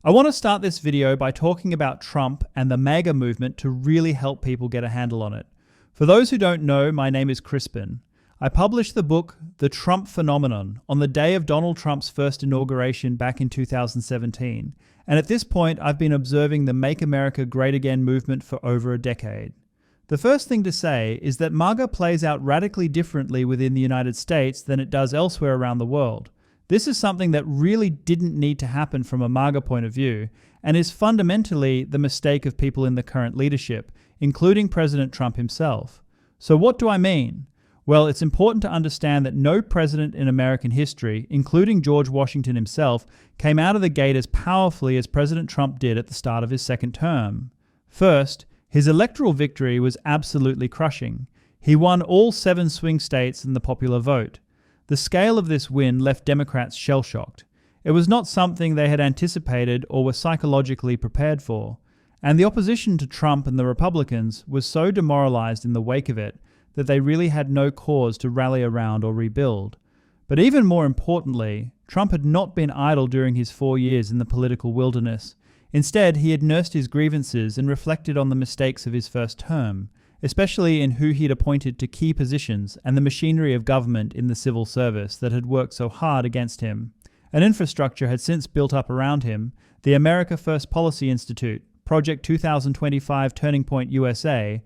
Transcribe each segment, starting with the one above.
I want to start this video by talking about Trump and the MAGA movement to really help people get a handle on it. For those who don't know, my name is Crispin. I published the book, The Trump Phenomenon, on the day of Donald Trump's first inauguration back in 2017. And at this point, I've been observing the Make America Great Again movement for over a decade. The first thing to say is that MAGA plays out radically differently within the United States than it does elsewhere around the world. This is something that really didn't need to happen from a MAGA point of view, and is fundamentally the mistake of people in the current leadership, including President Trump himself. So what do I mean? Well, it's important to understand that no president in American history, including George Washington himself, came out of the gate as powerfully as President Trump did at the start of his second term. First, his electoral victory was absolutely crushing. He won all 7 swing states in the popular vote. The scale of this win left Democrats shell-shocked. It was not something they had anticipated or were psychologically prepared for. And the opposition to Trump and the Republicans was so demoralized in the wake of it that they really had no cause to rally around or rebuild. But even more importantly, Trump had not been idle during his 4 years in the political wilderness. Instead, he had nursed his grievances and reflected on the mistakes of his first term, especially in who he'd appointed to key positions and the machinery of government in the civil service that had worked so hard against him. An infrastructure had since built up around him, the America First Policy Institute, Project 2025 Turning Point USA.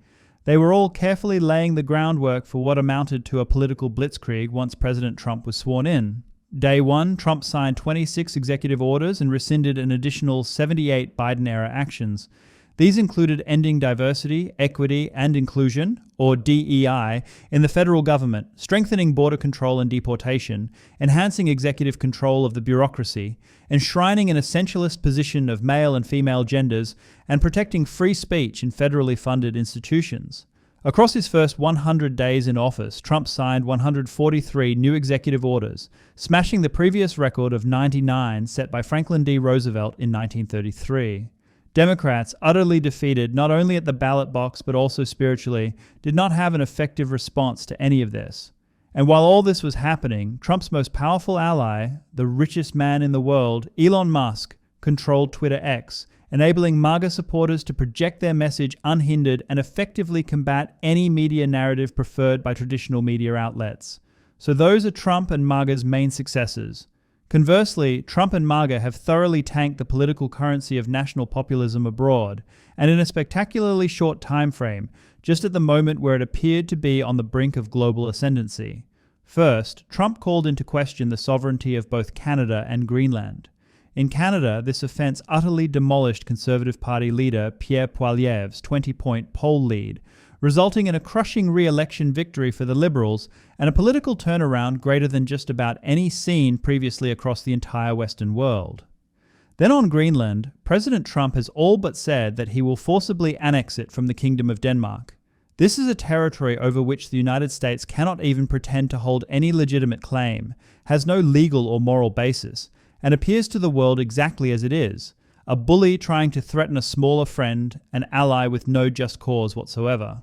They were all carefully laying the groundwork for what amounted to a political blitzkrieg once President Trump was sworn in. Day one, Trump signed 26 executive orders and rescinded an additional 78 Biden-era actions. These included ending diversity, equity, and inclusion, or DEI, in the federal government, strengthening border control and deportation, enhancing executive control of the bureaucracy, enshrining an essentialist position of male and female genders, and protecting free speech in federally funded institutions. Across his first 100 days in office, Trump signed 143 new executive orders, smashing the previous record of 99 set by Franklin D. Roosevelt in 1933. Democrats, utterly defeated not only at the ballot box but also spiritually, did not have an effective response to any of this. And while all this was happening, Trump's most powerful ally, the richest man in the world, Elon Musk, controlled Twitter X, enabling MAGA supporters to project their message unhindered and effectively combat any media narrative preferred by traditional media outlets. So those are Trump and MAGA's main successes. Conversely, Trump and MAGA have thoroughly tanked the political currency of national populism abroad, and in a spectacularly short time frame, just at the moment where it appeared to be on the brink of global ascendancy. First, Trump called into question the sovereignty of both Canada and Greenland. In Canada, this offense utterly demolished Conservative Party leader Pierre Poilievre's 20-point poll lead, resulting in a crushing re-election victory for the Liberals and a political turnaround greater than just about any seen previously across the entire Western world. Then on Greenland, President Trump has all but said that he will forcibly annex it from the Kingdom of Denmark. This is a territory over which the United States cannot even pretend to hold any legitimate claim, has no legal or moral basis, and appears to the world exactly as it is, a bully trying to threaten a smaller friend, an ally with no just cause whatsoever.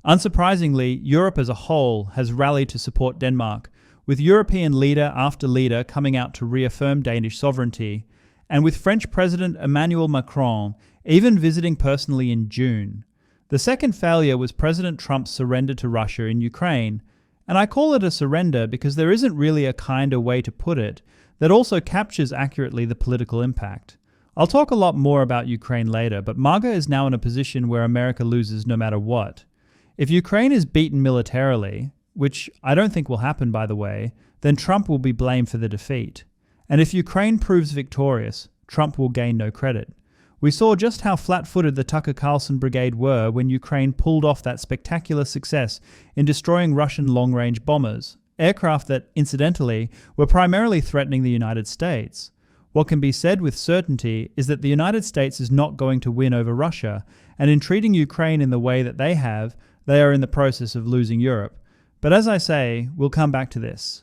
Unsurprisingly, Europe as a whole has rallied to support Denmark, with European leader after leader coming out to reaffirm Danish sovereignty, and with French President Emmanuel Macron even visiting personally in June. The second failure was President Trump's surrender to Russia in Ukraine, and I call it a surrender because there isn't really a kinder way to put it that also captures accurately the political impact. I'll talk a lot more about Ukraine later, but MAGA is now in a position where America loses no matter what. If Ukraine is beaten militarily, which I don't think will happen by the way, then Trump will be blamed for the defeat. And if Ukraine proves victorious, Trump will gain no credit. We saw just how flat-footed the Tucker Carlson brigade were when Ukraine pulled off that spectacular success in destroying Russian long-range bombers, aircraft that, incidentally, were primarily threatening the United States. What can be said with certainty is that the United States is not going to win over Russia, and in treating Ukraine in the way that they have, they are in the process of losing Europe. But as I say, we'll come back to this.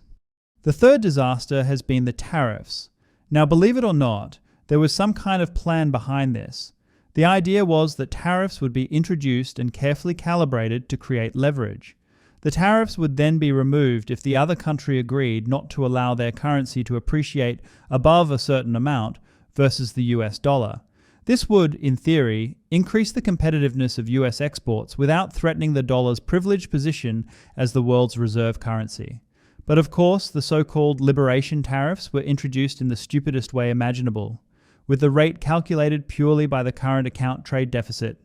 The third disaster has been the tariffs. Now, believe it or not, there was some kind of plan behind this. The idea was that tariffs would be introduced and carefully calibrated to create leverage. The tariffs would then be removed if the other country agreed not to allow their currency to appreciate above a certain amount versus the US dollar. This would, in theory, increase the competitiveness of US exports without threatening the dollar's privileged position as the world's reserve currency. But of course, the so-called liberation tariffs were introduced in the stupidest way imaginable, with the rate calculated purely by the current account trade deficit,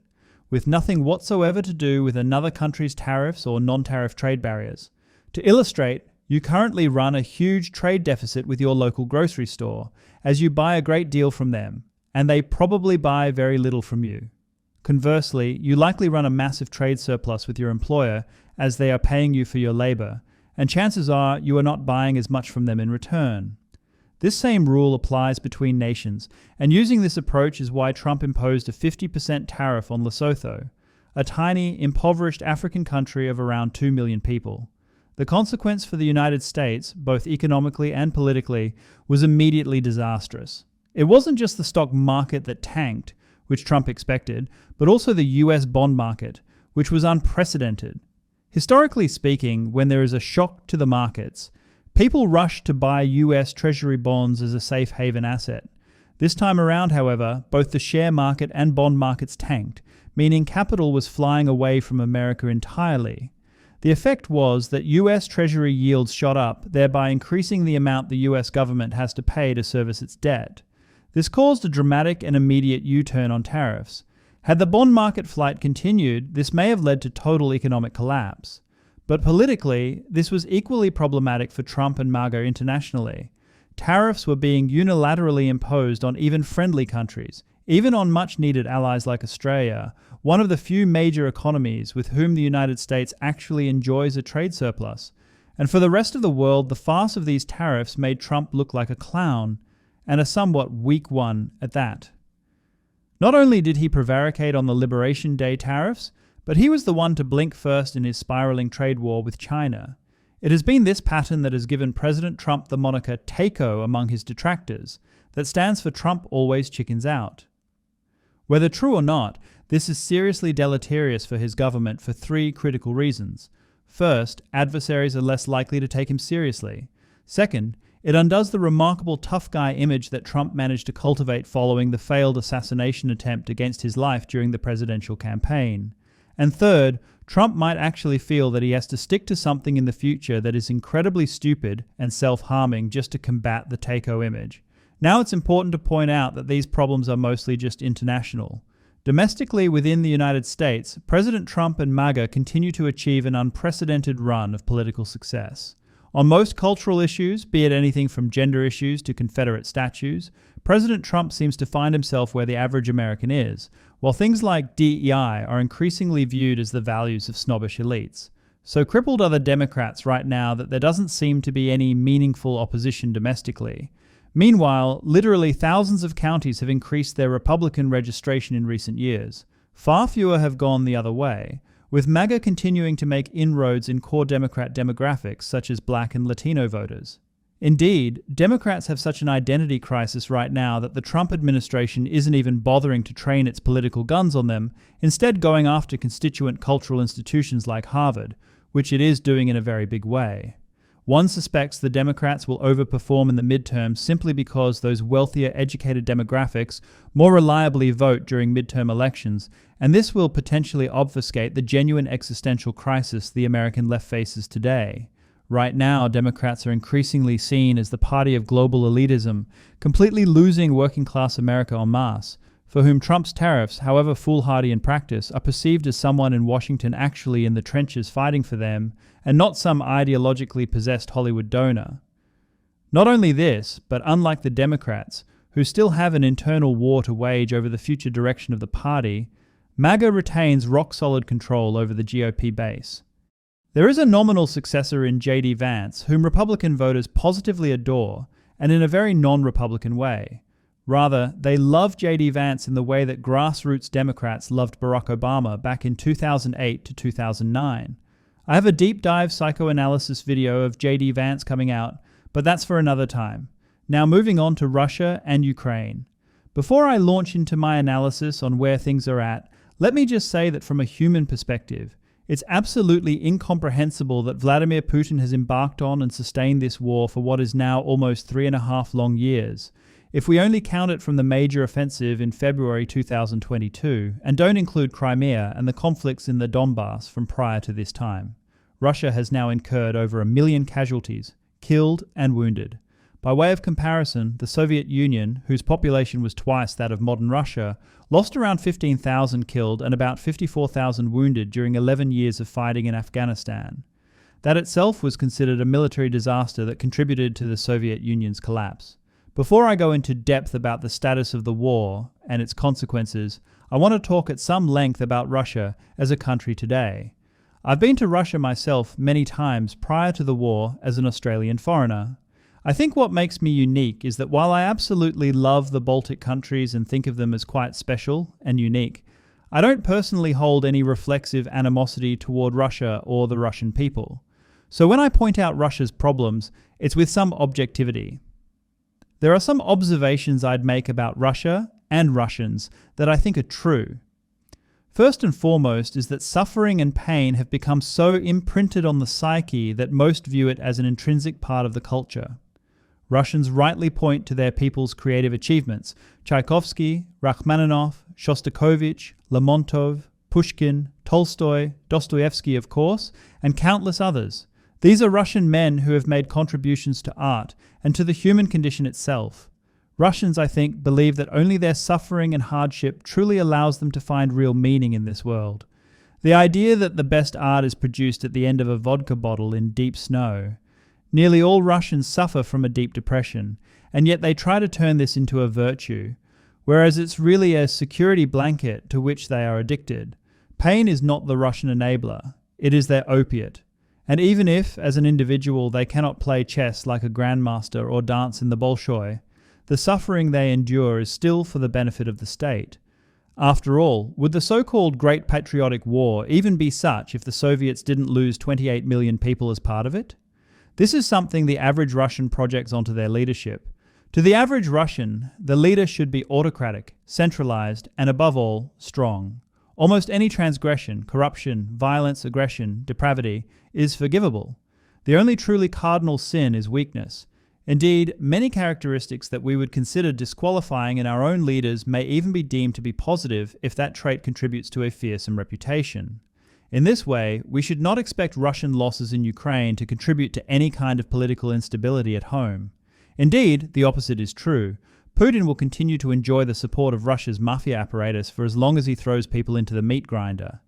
with nothing whatsoever to do with another country's tariffs or non-tariff trade barriers. To illustrate, you currently run a huge trade deficit with your local grocery store, as you buy a great deal from them, and they probably buy very little from you. Conversely, you likely run a massive trade surplus with your employer, as they are paying you for your labor, and chances are you are not buying as much from them in return. This same rule applies between nations, and using this approach is why Trump imposed a 50% tariff on Lesotho, a tiny, impoverished African country of around 2 million people. The consequence for the United States, both economically and politically, was immediately disastrous. It wasn't just the stock market that tanked, which Trump expected, but also the US bond market, which was unprecedented. Historically speaking, when there is a shock to the markets, people rush to buy US Treasury bonds as a safe haven asset. This time around, however, both the share market and bond markets tanked, meaning capital was flying away from America entirely. The effect was that US Treasury yields shot up, thereby increasing the amount the US government has to pay to service its debt. This caused a dramatic and immediate U-turn on tariffs. Had the bond market flight continued, this may have led to total economic collapse. But politically, this was equally problematic for Trump and MAGA internationally. Tariffs were being unilaterally imposed on even friendly countries, even on much-needed allies like Australia, one of the few major economies with whom the United States actually enjoys a trade surplus. And for the rest of the world, the farce of these tariffs made Trump look like a clown, and a somewhat weak one at that. Not only did he prevaricate on the Liberation Day tariffs, but he was the one to blink first in his spiraling trade war with China. It has been this pattern that has given President Trump the moniker TAKO among his detractors, that stands for Trump always chickens out. Whether true or not, this is seriously deleterious for his government for 3 critical reasons. First, adversaries are less likely to take him seriously. Second, it undoes the remarkable tough guy image that Trump managed to cultivate following the failed assassination attempt against his life during the presidential campaign. And third, Trump might actually feel that he has to stick to something in the future that is incredibly stupid and self-harming just to combat the TAKO image. Now it's important to point out that these problems are mostly just international. Domestically within the United States, President Trump and MAGA continue to achieve an unprecedented run of political success. On most cultural issues, be it anything from gender issues to Confederate statues, President Trump seems to find himself where the average American is, while things like DEI are increasingly viewed as the values of snobbish elites. So crippled are the Democrats right now that there doesn't seem to be any meaningful opposition domestically. Meanwhile, literally thousands of counties have increased their Republican registration in recent years. Far fewer have gone the other way, with MAGA continuing to make inroads in core Democrat demographics such as Black and Latino voters. Indeed, Democrats have such an identity crisis right now that the Trump administration isn't even bothering to train its political guns on them, instead going after constituent cultural institutions like Harvard, which it is doing in a very big way. One suspects the Democrats will overperform in the midterms simply because those wealthier, educated demographics more reliably vote during midterm elections, and this will potentially obfuscate the genuine existential crisis the American left faces today. Right now, Democrats are increasingly seen as the party of global elitism, completely losing working-class America en masse, for whom Trump's tariffs, however foolhardy in practice, are perceived as someone in Washington actually in the trenches fighting for them, and not some ideologically possessed Hollywood donor. Not only this, but unlike the Democrats, who still have an internal war to wage over the future direction of the party, MAGA retains rock-solid control over the GOP base. There is a nominal successor in J.D. Vance, whom Republican voters positively adore, and in a very non-Republican way. Rather, they love J.D. Vance in the way that grassroots Democrats loved Barack Obama back in 2008 to 2009. I have a deep dive psychoanalysis video of J.D. Vance coming out, but that's for another time. Now moving on to Russia and Ukraine. Before I launch into my analysis on where things are at, let me just say that from a human perspective, it's absolutely incomprehensible that Vladimir Putin has embarked on and sustained this war for what is now almost 3.5 long years. if we only count it from the major offensive in February 2022 and don't include Crimea and the conflicts in the Donbass from prior to this time. Russia has now incurred over 1 million casualties, killed and wounded. By way of comparison, the Soviet Union, whose population was twice that of modern Russia, lost around 15,000 killed and about 54,000 wounded during 11 years of fighting in Afghanistan. That itself was considered a military disaster that contributed to the Soviet Union's collapse. Before I go into depth about the status of the war and its consequences, I want to talk at some length about Russia as a country today. I've been to Russia myself many times prior to the war as an Australian foreigner. I think what makes me unique is that while I absolutely love the Baltic countries and think of them as quite special and unique, I don't personally hold any reflexive animosity toward Russia or the Russian people. So when I point out Russia's problems, it's with some objectivity. There are some observations I'd make about Russia and Russians that I think are true. First and foremost is that suffering and pain have become so imprinted on the psyche that most view it as an intrinsic part of the culture. Russians rightly point to their people's creative achievements: Tchaikovsky, Rachmaninoff, Shostakovich, Lermontov, Pushkin, Tolstoy, Dostoevsky, of course, and countless others. These are Russian men who have made contributions to art and to the human condition itself. Russians, I think, believe that only their suffering and hardship truly allows them to find real meaning in this world. The idea that the best art is produced at the end of a vodka bottle in deep snow. Nearly all Russians suffer from a deep depression, and yet they try to turn this into a virtue, whereas it's really a security blanket to which they are addicted. Pain is not the Russian enabler, it is their opiate. And even if, as an individual, they cannot play chess like a grandmaster or dance in the Bolshoi, the suffering they endure is still for the benefit of the state. After all, would the so-called Great Patriotic War even be such if the Soviets didn't lose 28 million people as part of it? This is something the average Russian projects onto their leadership. To the average Russian, the leader should be autocratic, centralized, and above all, strong. Almost any transgression, corruption, violence, aggression, depravity is forgivable. The only truly cardinal sin is weakness. Indeed, many characteristics that we would consider disqualifying in our own leaders may even be deemed to be positive if that trait contributes to a fearsome reputation. In this way, we should not expect Russian losses in Ukraine to contribute to any kind of political instability at home. Indeed, the opposite is true. Putin will continue to enjoy the support of Russia's mafia apparatus for as long as he throws people into the meat grinder.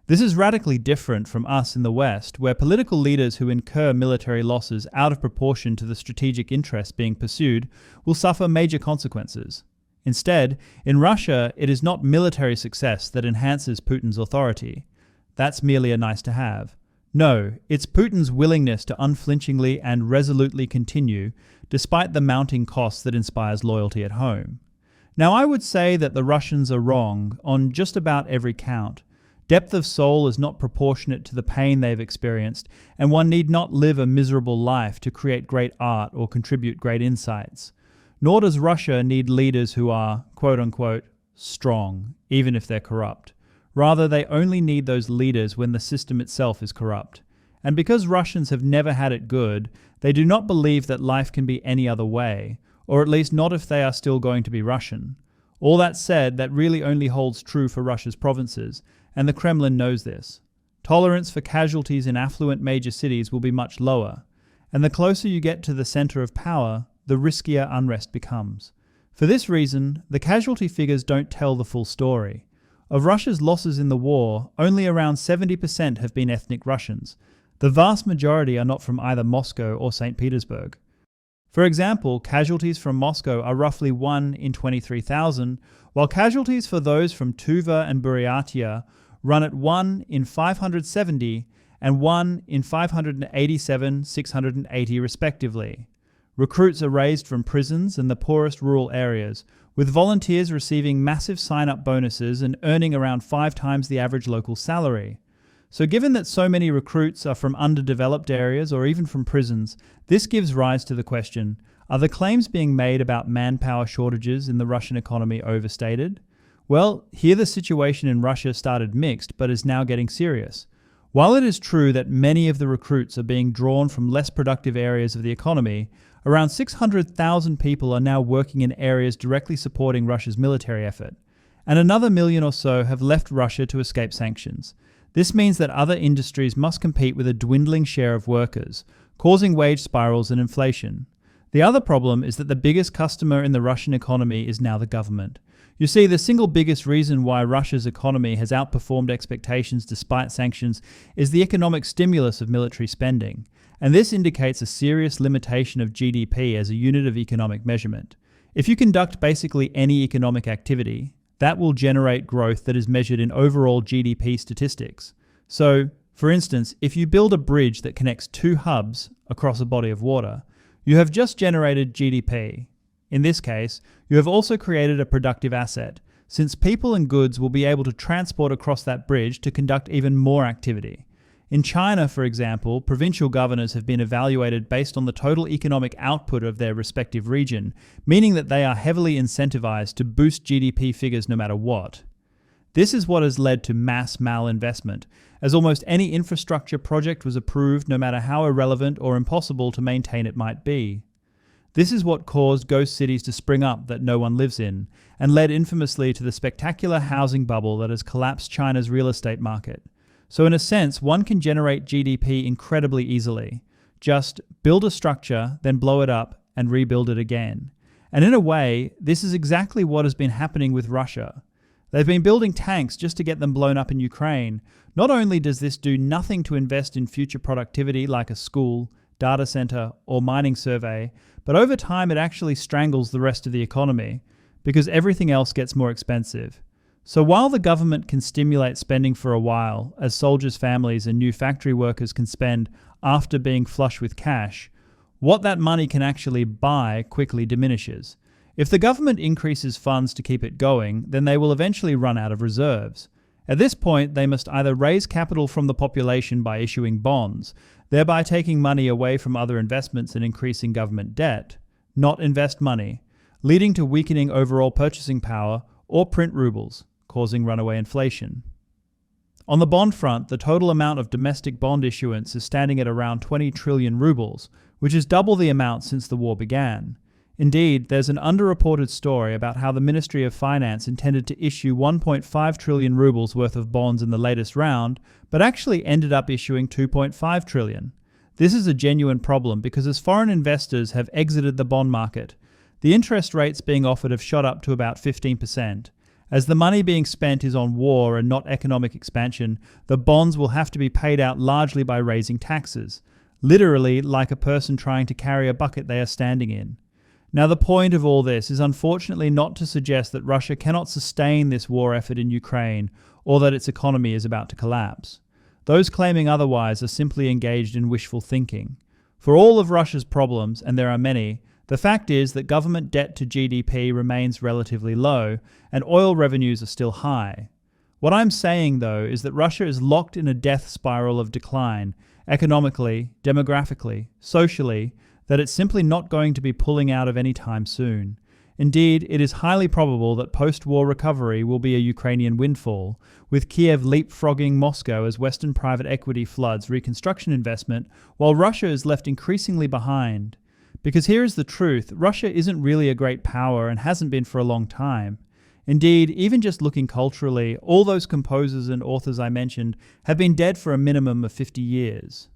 This is radically different from us in the West, where political leaders who incur military losses out of proportion to the strategic interests being pursued will suffer major consequences. Instead, in Russia, it is not military success that enhances Putin's authority. That's merely a nice to have. No, it's Putin's willingness to unflinchingly and resolutely continue, despite the mounting costs that inspires loyalty at home. Now, I would say that the Russians are wrong on just about every count. Depth of soul is not proportionate to the pain they've experienced, and one need not live a miserable life to create great art or contribute great insights. Nor does Russia need leaders who are, quote-unquote, strong, even if they're corrupt. Rather, they only need those leaders when the system itself is corrupt. And because Russians have never had it good, they do not believe that life can be any other way, or at least not if they are still going to be Russian. All that said, that really only holds true for Russia's provinces, and the Kremlin knows this. Tolerance for casualties in affluent major cities will be much lower, and the closer you get to the center of power, the riskier unrest becomes. For this reason, the casualty figures don't tell the full story. Of Russia's losses in the war, only around 70% have been ethnic Russians. The vast majority are not from either Moscow or St. Petersburg. For example, casualties from Moscow are roughly 1 in 23,000, while casualties for those from Tuva and Buryatia run at 1 in 570 and 1 in 587,680 respectively. Recruits are raised from prisons and the poorest rural areas, with volunteers receiving massive sign-up bonuses and earning around 5 times the average local salary. So given that so many recruits are from underdeveloped areas or even from prisons, this gives rise to the question, are the claims being made about manpower shortages in the Russian economy overstated? Well, here the situation in Russia started mixed but is now getting serious. While it is true that many of the recruits are being drawn from less productive areas of the economy, around 600,000 people are now working in areas directly supporting Russia's military effort, and another million or so have left Russia to escape sanctions. This means that other industries must compete with a dwindling share of workers, causing wage spirals and inflation. The other problem is that the biggest customer in the Russian economy is now the government. You see, the single biggest reason why Russia's economy has outperformed expectations despite sanctions is the economic stimulus of military spending, and this indicates a serious limitation of GDP as a unit of economic measurement. If you conduct basically any economic activity, that will generate growth that is measured in overall GDP statistics. So, for instance, if you build a bridge that connects two hubs across a body of water, you have just generated GDP. In this case, you have also created a productive asset, since people and goods will be able to transport across that bridge to conduct even more activity. In China, for example, provincial governors have been evaluated based on the total economic output of their respective region, meaning that they are heavily incentivized to boost GDP figures no matter what. This is what has led to mass malinvestment, as almost any infrastructure project was approved no matter how irrelevant or impossible to maintain it might be. This is what caused ghost cities to spring up that no one lives in, and led infamously to the spectacular housing bubble that has collapsed China's real estate market. So in a sense, one can generate GDP incredibly easily. Just build a structure, then blow it up, and rebuild it again. And in a way, this is exactly what has been happening with Russia. They've been building tanks just to get them blown up in Ukraine. Not only does this do nothing to invest in future productivity like a school, data center, or mining survey, but over time it actually strangles the rest of the economy, because everything else gets more expensive. So while the government can stimulate spending for a while, as soldiers' families and new factory workers can spend after being flush with cash, what that money can actually buy quickly diminishes. If the government increases funds to keep it going, then they will eventually run out of reserves. At this point, they must either raise capital from the population by issuing bonds, thereby taking money away from other investments and increasing government debt, not invest money, leading to weakening overall purchasing power, or print rubles, causing runaway inflation. On the bond front, the total amount of domestic bond issuance is standing at around 20 trillion rubles, which is double the amount since the war began. Indeed, there's an underreported story about how the Ministry of Finance intended to issue 1.5 trillion rubles worth of bonds in the latest round, but actually ended up issuing 2.5 trillion. This is a genuine problem because as foreign investors have exited the bond market, the interest rates being offered have shot up to about 15%. As the money being spent is on war and not economic expansion, the bonds will have to be paid out largely by raising taxes, literally like a person trying to carry a bucket they are standing in. Now, the point of all this is unfortunately not to suggest that Russia cannot sustain this war effort in Ukraine or that its economy is about to collapse. Those claiming otherwise are simply engaged in wishful thinking. For all of Russia's problems, and there are many, the fact is that government debt to GDP remains relatively low and oil revenues are still high. What I'm saying, though, is that Russia is locked in a death spiral of decline, economically, demographically, socially, that it's simply not going to be pulling out of any time soon. Indeed, it is highly probable that post-war recovery will be a Ukrainian windfall, with Kiev leapfrogging Moscow as Western private equity floods reconstruction investment, while Russia is left increasingly behind. Because here is the truth, Russia isn't really a great power and hasn't been for a long time. Indeed, even just looking culturally, all those composers and authors I mentioned have been dead for a minimum of 50 years.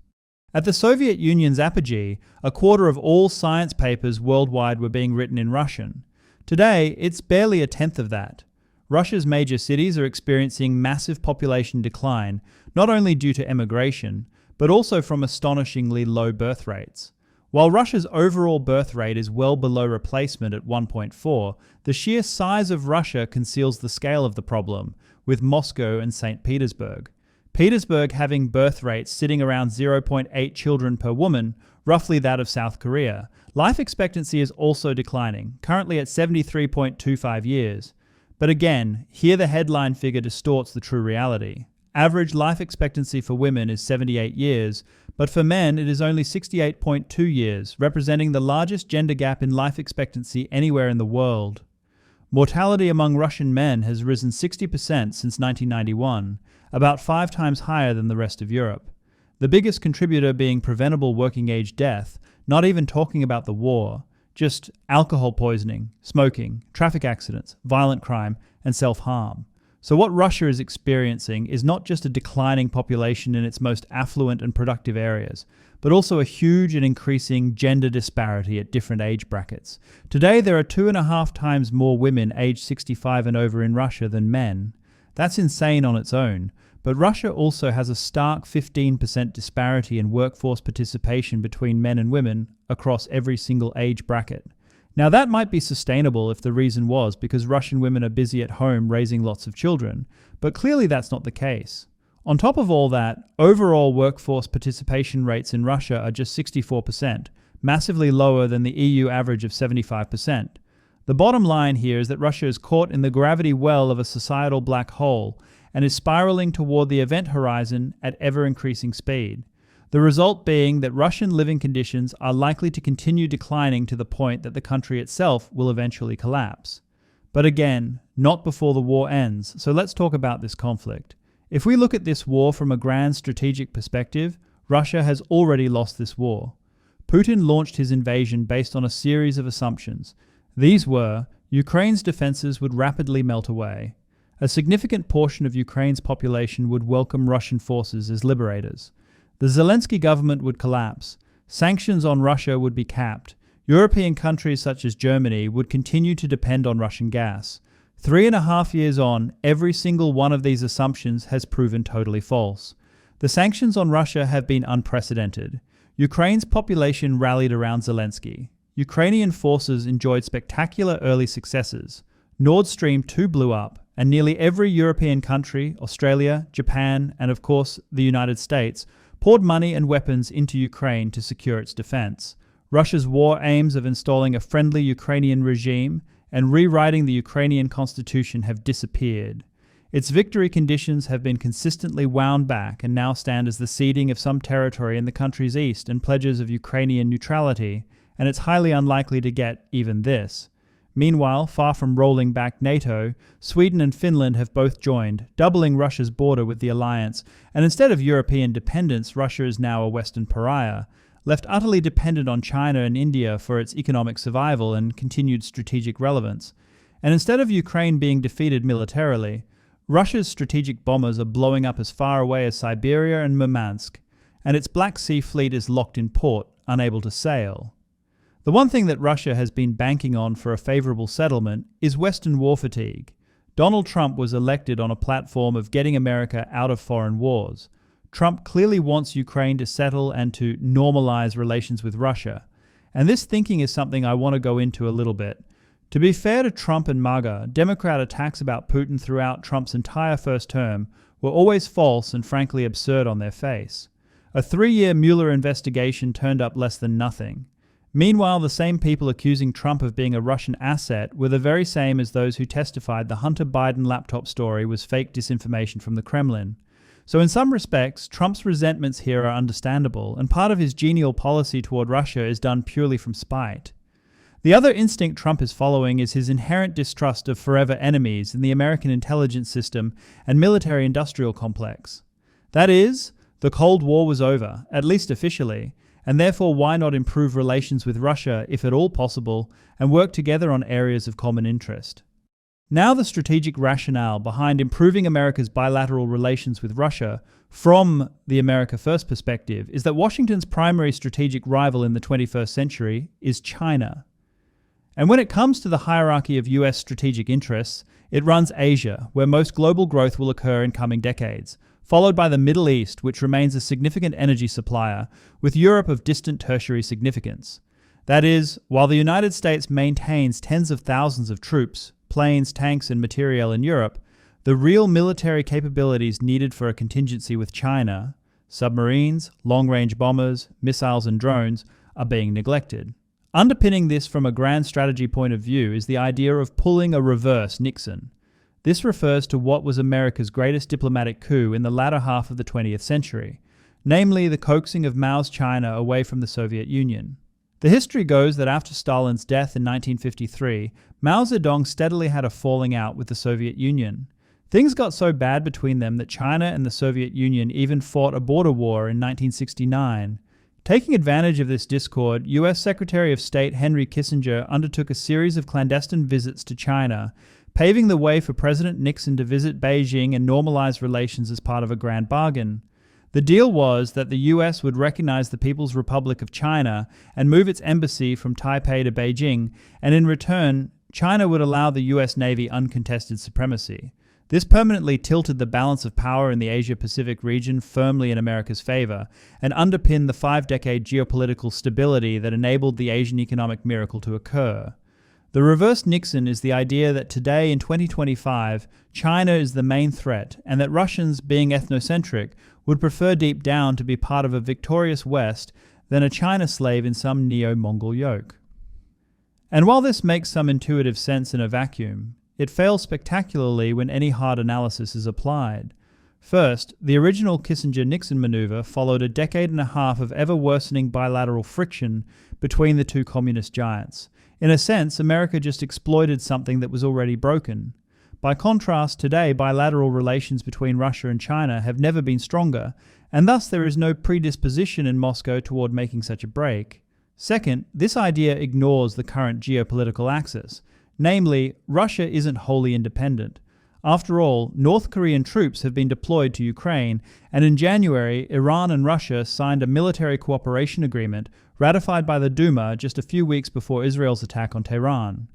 At the Soviet Union's apogee, a quarter of all science papers worldwide were being written in Russian. Today, it's barely a tenth of that. Russia's major cities are experiencing massive population decline, not only due to emigration, but also from astonishingly low birth rates. While Russia's overall birth rate is well below replacement at 1.4, the sheer size of Russia conceals the scale of the problem, with Moscow and St. Petersburg. Petersburg having birth rates sitting around 0.8 children per woman, roughly that of South Korea. Life expectancy is also declining, currently at 73.25 years. But again, here the headline figure distorts the true reality. Average life expectancy for women is 78 years, but for men it is only 68.2 years, representing the largest gender gap in life expectancy anywhere in the world. Mortality among Russian men has risen 60% since 1991, about 5 times higher than the rest of Europe. The biggest contributor being preventable working age death, not even talking about the war, just alcohol poisoning, smoking, traffic accidents, violent crime, and self-harm. So what Russia is experiencing is not just a declining population in its most affluent and productive areas, but also a huge and increasing gender disparity at different age brackets. Today, there are 2.5 times more women aged 65 and over in Russia than men. That's insane on its own, but Russia also has a stark 15% disparity in workforce participation between men and women across every single age bracket. Now that might be sustainable if the reason was because Russian women are busy at home raising lots of children, but clearly that's not the case. On top of all that, overall workforce participation rates in Russia are just 64%, massively lower than the EU average of 75%. The bottom line here is that Russia is caught in the gravity well of a societal black hole and is spiraling toward the event horizon at ever-increasing speed. The result being that Russian living conditions are likely to continue declining to the point that the country itself will eventually collapse. But again, not before the war ends, so let's talk about this conflict. If we look at this war from a grand strategic perspective, Russia has already lost this war. Putin launched his invasion based on a series of assumptions. These were, Ukraine's defenses would rapidly melt away. A significant portion of Ukraine's population would welcome Russian forces as liberators. The Zelensky government would collapse. Sanctions on Russia would be capped. European countries such as Germany would continue to depend on Russian gas. 3.5 years on, every single one of these assumptions has proven totally false. The sanctions on Russia have been unprecedented. Ukraine's population rallied around Zelensky. Ukrainian forces enjoyed spectacular early successes. Nord Stream 2 blew up, and nearly every European country, Australia, Japan, and of course the United States, poured money and weapons into Ukraine to secure its defense. Russia's war aims of installing a friendly Ukrainian regime and rewriting the Ukrainian constitution have disappeared. Its victory conditions have been consistently wound back and now stand as the ceding of some territory in the country's east and pledges of Ukrainian neutrality, and it's highly unlikely to get even this. Meanwhile, far from rolling back NATO, Sweden and Finland have both joined, doubling Russia's border with the alliance, and instead of European dependence, Russia is now a Western pariah, left utterly dependent on China and India for its economic survival and continued strategic relevance. And instead of Ukraine being defeated militarily, Russia's strategic bombers are blowing up as far away as Siberia and Murmansk, and its Black Sea fleet is locked in port, unable to sail. The one thing that Russia has been banking on for a favorable settlement is Western war fatigue. Donald Trump was elected on a platform of getting America out of foreign wars. Trump clearly wants Ukraine to settle and to normalize relations with Russia. And this thinking is something I want to go into a little bit. To be fair to Trump and MAGA, Democrat attacks about Putin throughout Trump's entire first term were always false and frankly absurd on their face. A 3-year Mueller investigation turned up less than nothing. Meanwhile, the same people accusing Trump of being a Russian asset were the very same as those who testified the Hunter Biden laptop story was fake disinformation from the Kremlin. So in some respects, Trump's resentments here are understandable, and part of his genial policy toward Russia is done purely from spite. The other instinct Trump is following is his inherent distrust of forever enemies in the American intelligence system and military-industrial complex. That is, the Cold War was over, at least officially, and therefore why not improve relations with Russia, if at all possible, and work together on areas of common interest. Now the strategic rationale behind improving America's bilateral relations with Russia from the America First perspective is that Washington's primary strategic rival in the 21st century is China. And when it comes to the hierarchy of US strategic interests, it runs Asia, where most global growth will occur in coming decades, followed by the Middle East, which remains a significant energy supplier, with Europe of distant tertiary significance. That is, while the United States maintains tens of thousands of troops, planes, tanks, and materiel in Europe, the real military capabilities needed for a contingency with China, submarines, long-range bombers, missiles, and drones, are being neglected. Underpinning this from a grand strategy point of view is the idea of pulling a reverse Nixon. This refers to what was America's greatest diplomatic coup in the latter half of the 20th century, namely the coaxing of Mao's China away from the Soviet Union. The history goes that after Stalin's death in 1953, Mao Zedong steadily had a falling out with the Soviet Union. Things got so bad between them that China and the Soviet Union even fought a border war in 1969. Taking advantage of this discord, US Secretary of State Henry Kissinger undertook a series of clandestine visits to China, paving the way for President Nixon to visit Beijing and normalize relations as part of a grand bargain. The deal was that the US would recognize the People's Republic of China and move its embassy from Taipei to Beijing, and in return, China would allow the US Navy uncontested supremacy. This permanently tilted the balance of power in the Asia-Pacific region firmly in America's favor, and underpinned the 5-decade geopolitical stability that enabled the Asian economic miracle to occur. The reverse Nixon is the idea that today in 2025, China is the main threat, and that Russians, being ethnocentric, would prefer deep down to be part of a victorious West than a China slave in some neo-Mongol yoke. And while this makes some intuitive sense in a vacuum, it fails spectacularly when any hard analysis is applied. First, the original Kissinger-Nixon maneuver followed a decade and a half of ever-worsening bilateral friction between the two communist giants. In a sense, America just exploited something that was already broken. By contrast, today bilateral relations between Russia and China have never been stronger, and thus there is no predisposition in Moscow toward making such a break. Second, this idea ignores the current geopolitical axis. Namely, Russia isn't wholly independent. After all, North Korean troops have been deployed to Ukraine, and in January, Iran and Russia signed a military cooperation agreement ratified by the Duma just a few weeks before Israel's attack on Tehran.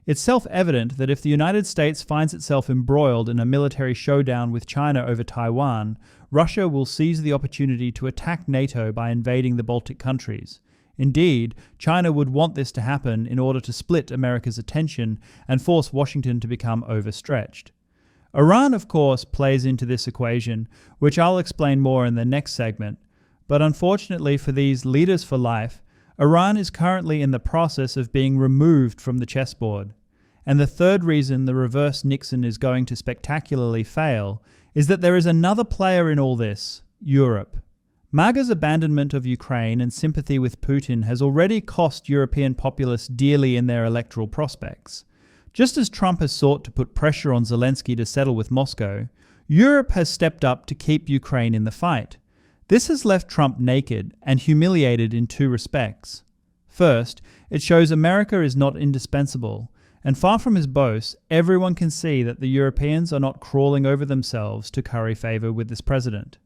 It's self-evident that if the United States finds itself embroiled in a military showdown with China over Taiwan, Russia will seize the opportunity to attack NATO by invading the Baltic countries. Indeed, China would want this to happen in order to split America's attention and force Washington to become overstretched. Iran, of course, plays into this equation, which I'll explain more in the next segment, but unfortunately for these leaders for life, Iran is currently in the process of being removed from the chessboard. And the third reason the reverse Nixon is going to spectacularly fail is that there is another player in all this, Europe. MAGA's abandonment of Ukraine and sympathy with Putin has already cost European populists dearly in their electoral prospects. Just as Trump has sought to put pressure on Zelensky to settle with Moscow, Europe has stepped up to keep Ukraine in the fight. This has left Trump naked and humiliated in two respects. First, it shows America is not indispensable, and far from his boast, everyone can see that the Europeans are not crawling over themselves to curry favor with this president.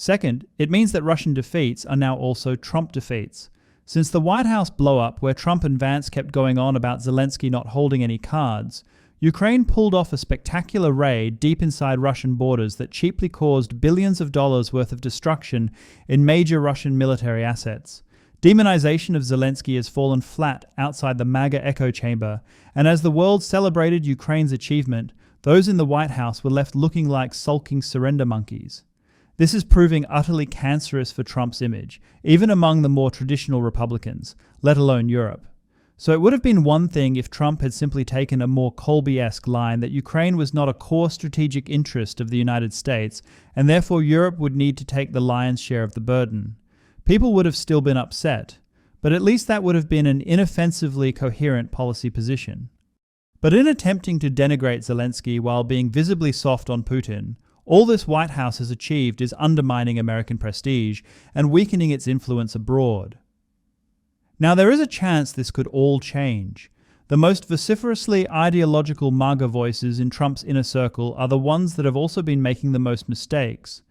Second, it means that Russian defeats are now also Trump defeats. Since the White House blow-up, where Trump and Vance kept going on about Zelensky not holding any cards, Ukraine pulled off a spectacular raid deep inside Russian borders that cheaply caused billions of dollars worth of destruction in major Russian military assets. Demonization of Zelensky has fallen flat outside the MAGA echo chamber, and as the world celebrated Ukraine's achievement, those in the White House were left looking like sulking surrender monkeys. This is proving utterly cancerous for Trump's image, even among the more traditional Republicans, let alone Europe. So it would have been one thing if Trump had simply taken a more Colby-esque line that Ukraine was not a core strategic interest of the United States, and therefore Europe would need to take the lion's share of the burden. People would have still been upset, but at least that would have been an inoffensively coherent policy position. But in attempting to denigrate Zelensky while being visibly soft on Putin, all this White House has achieved is undermining American prestige and weakening its influence abroad. Now, there is a chance this could all change. The most vociferously ideological MAGA voices in Trump's inner circle are the ones that have also been making the most mistakes.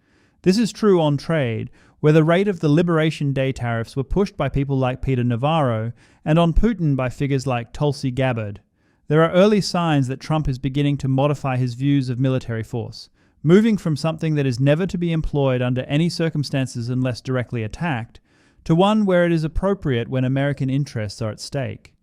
This is true on trade, where the rate of the Liberation Day tariffs were pushed by people like Peter Navarro, and on Putin by figures like Tulsi Gabbard. There are early signs that Trump is beginning to modify his views of military force, moving from something that is never to be employed under any circumstances unless directly attacked, to one where it is appropriate when American interests are at stake.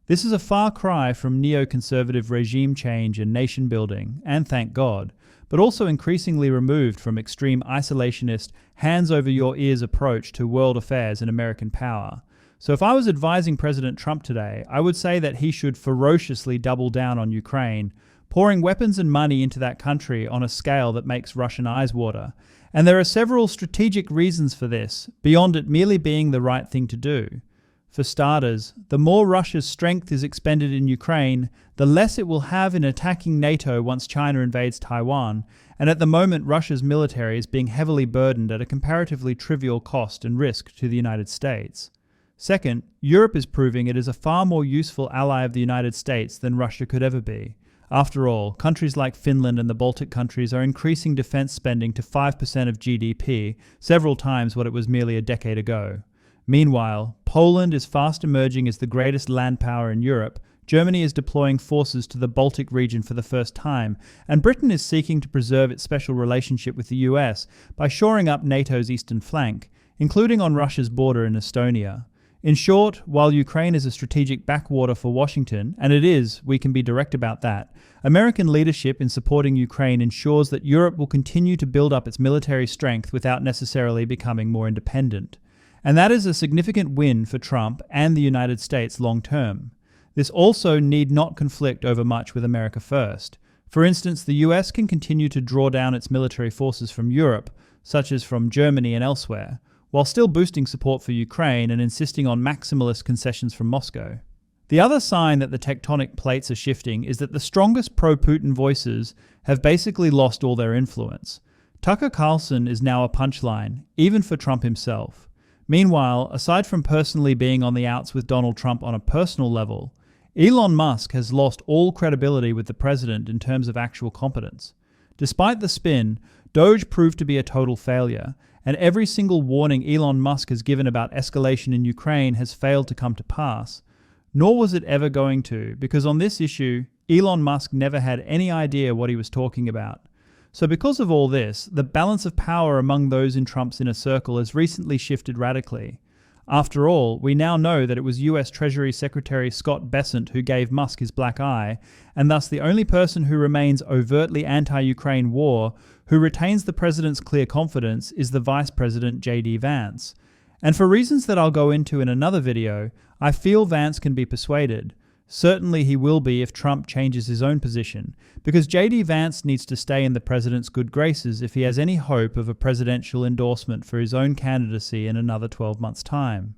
This is a far cry from neoconservative regime change and nation building, and thank God, but also increasingly removed from extreme isolationist, hands-over-your-ears approach to world affairs and American power. So if I was advising President Trump today, I would say that he should ferociously double down on Ukraine, pouring weapons and money into that country on a scale that makes Russian eyes water. And there are several strategic reasons for this, beyond it merely being the right thing to do. For starters, the more Russia's strength is expended in Ukraine, the less it will have in attacking NATO once China invades Taiwan, and at the moment Russia's military is being heavily burdened at a comparatively trivial cost and risk to the United States. Second, Europe is proving it is a far more useful ally of the United States than Russia could ever be. After all, countries like Finland and the Baltic countries are increasing defense spending to 5% of GDP, several times what it was merely a decade ago. Meanwhile, Poland is fast emerging as the greatest land power in Europe, Germany is deploying forces to the Baltic region for the first time, and Britain is seeking to preserve its special relationship with the US by shoring up NATO's eastern flank, including on Russia's border in Estonia. In short, while Ukraine is a strategic backwater for Washington, and it is, we can be direct about that, American leadership in supporting Ukraine ensures that Europe will continue to build up its military strength without necessarily becoming more independent. And that is a significant win for Trump and the United States long term. This also need not conflict over much with America first. For instance, the US can continue to draw down its military forces from Europe, such as from Germany and elsewhere, while still boosting support for Ukraine and insisting on maximalist concessions from Moscow. The other sign that the tectonic plates are shifting is that the strongest pro-Putin voices have basically lost all their influence. Tucker Carlson is now a punchline, even for Trump himself. Meanwhile, aside from personally being on the outs with Donald Trump on a personal level, Elon Musk has lost all credibility with the president in terms of actual competence. Despite the spin, Doge proved to be a total failure, and every single warning Elon Musk has given about escalation in Ukraine has failed to come to pass. Nor was it ever going to, because on this issue, Elon Musk never had any idea what he was talking about. So because of all this, the balance of power among those in Trump's inner circle has recently shifted radically. After all, we now know that it was US Treasury Secretary Scott Bessent who gave Musk his black eye, and thus the only person who remains overtly anti-Ukraine war, who retains the president's clear confidence, is the Vice President J.D. Vance. And for reasons that I'll go into in another video, I feel Vance can be persuaded. Certainly he will be if Trump changes his own position, because J.D. Vance needs to stay in the president's good graces if he has any hope of a presidential endorsement for his own candidacy in another 12 months' time.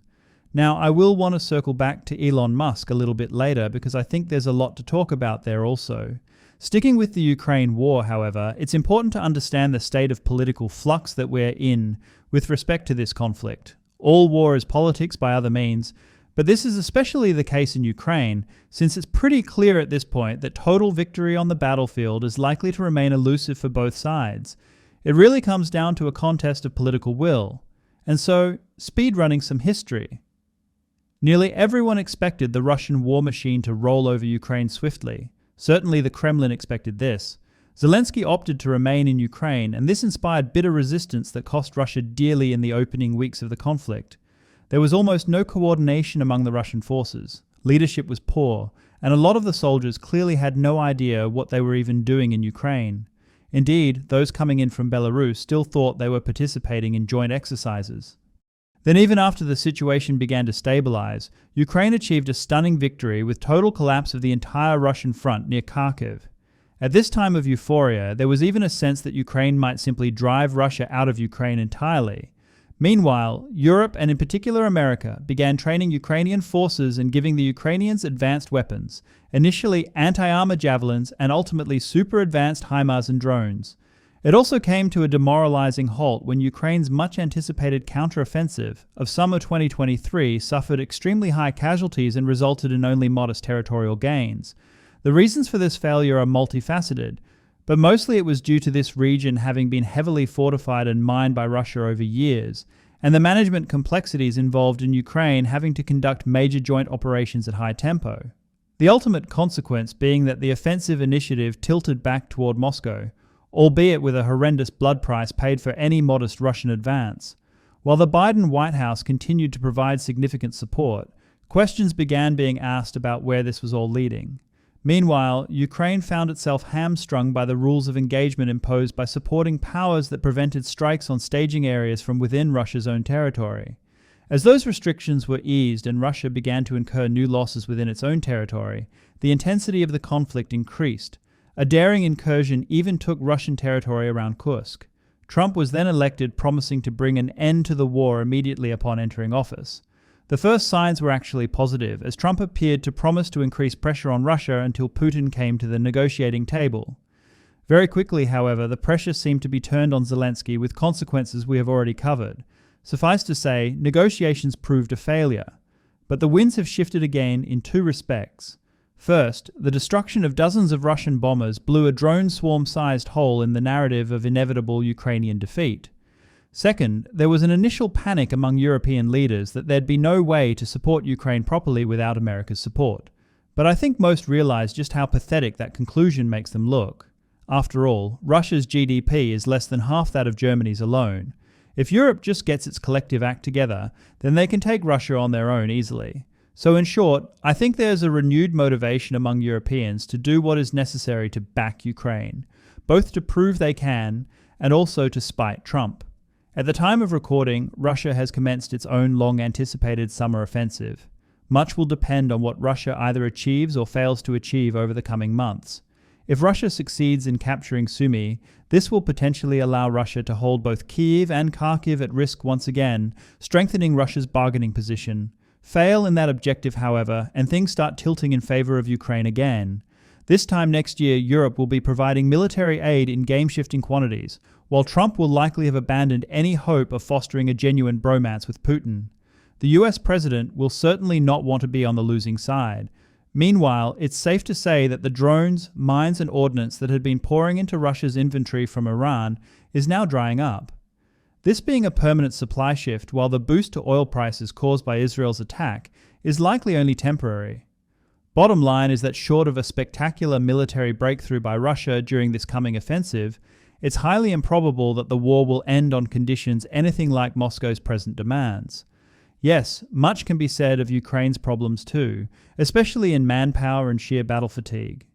Now, I will want to circle back to Elon Musk a little bit later because I think there's a lot to talk about there also. Sticking with the Ukraine war, however, it's important to understand the state of political flux that we're in with respect to this conflict. All war is politics by other means, but this is especially the case in Ukraine, since it's pretty clear at this point that total victory on the battlefield is likely to remain elusive for both sides. It really comes down to a contest of political will. And so, speedrunning some history. Nearly everyone expected the Russian war machine to roll over Ukraine swiftly. Certainly the Kremlin expected this. Zelensky opted to remain in Ukraine, and this inspired bitter resistance that cost Russia dearly in the opening weeks of the conflict. There was almost no coordination among the Russian forces. Leadership was poor, and a lot of the soldiers clearly had no idea what they were even doing in Ukraine. Indeed, those coming in from Belarus still thought they were participating in joint exercises. Then even after the situation began to stabilize, Ukraine achieved a stunning victory with total collapse of the entire Russian front near Kharkiv. At this time of euphoria, there was even a sense that Ukraine might simply drive Russia out of Ukraine entirely. Meanwhile, Europe, and in particular America, began training Ukrainian forces and giving the Ukrainians advanced weapons, initially anti-armor javelins and ultimately super-advanced HIMARS and drones. It also came to a demoralizing halt when Ukraine's much-anticipated counter-offensive of summer 2023 suffered extremely high casualties and resulted in only modest territorial gains. The reasons for this failure are multifaceted, but mostly it was due to this region having been heavily fortified and mined by Russia over years, and the management complexities involved in Ukraine having to conduct major joint operations at high tempo. The ultimate consequence being that the offensive initiative tilted back toward Moscow, albeit with a horrendous blood price paid for any modest Russian advance. While the Biden White House continued to provide significant support, questions began being asked about where this was all leading. Meanwhile, Ukraine found itself hamstrung by the rules of engagement imposed by supporting powers that prevented strikes on staging areas from within Russia's own territory. As those restrictions were eased and Russia began to incur new losses within its own territory, the intensity of the conflict increased. A daring incursion even took Russian territory around Kursk. Trump was then elected, promising to bring an end to the war immediately upon entering office. The first signs were actually positive, as Trump appeared to promise to increase pressure on Russia until Putin came to the negotiating table. Very quickly, however, the pressure seemed to be turned on Zelensky with consequences we have already covered. Suffice to say, negotiations proved a failure. But the winds have shifted again in two respects. First, the destruction of dozens of Russian bombers blew a drone swarm-sized hole in the narrative of inevitable Ukrainian defeat. Second, there was an initial panic among European leaders that there'd be no way to support Ukraine properly without America's support. But I think most realize just how pathetic that conclusion makes them look. After all, Russia's GDP is less than half that of Germany's alone. If Europe just gets its collective act together, then they can take Russia on their own easily. So in short, I think there's a renewed motivation among Europeans to do what is necessary to back Ukraine, both to prove they can and also to spite Trump. At the time of recording, Russia has commenced its own long-anticipated summer offensive. Much will depend on what Russia either achieves or fails to achieve over the coming months. If Russia succeeds in capturing Sumy, this will potentially allow Russia to hold both Kyiv and Kharkiv at risk once again, strengthening Russia's bargaining position. Fail in that objective, however, and things start tilting in favor of Ukraine again. This time next year, Europe will be providing military aid in game-shifting quantities, while Trump will likely have abandoned any hope of fostering a genuine bromance with Putin. The US president will certainly not want to be on the losing side. Meanwhile, it's safe to say that the drones, mines and ordnance that had been pouring into Russia's inventory from Iran is now drying up. This being a permanent supply shift, while the boost to oil prices caused by Israel's attack is likely only temporary. Bottom line is that short of a spectacular military breakthrough by Russia during this coming offensive, it's highly improbable that the war will end on conditions anything like Moscow's present demands. Yes, much can be said of Ukraine's problems too, especially in manpower and sheer battle fatigue.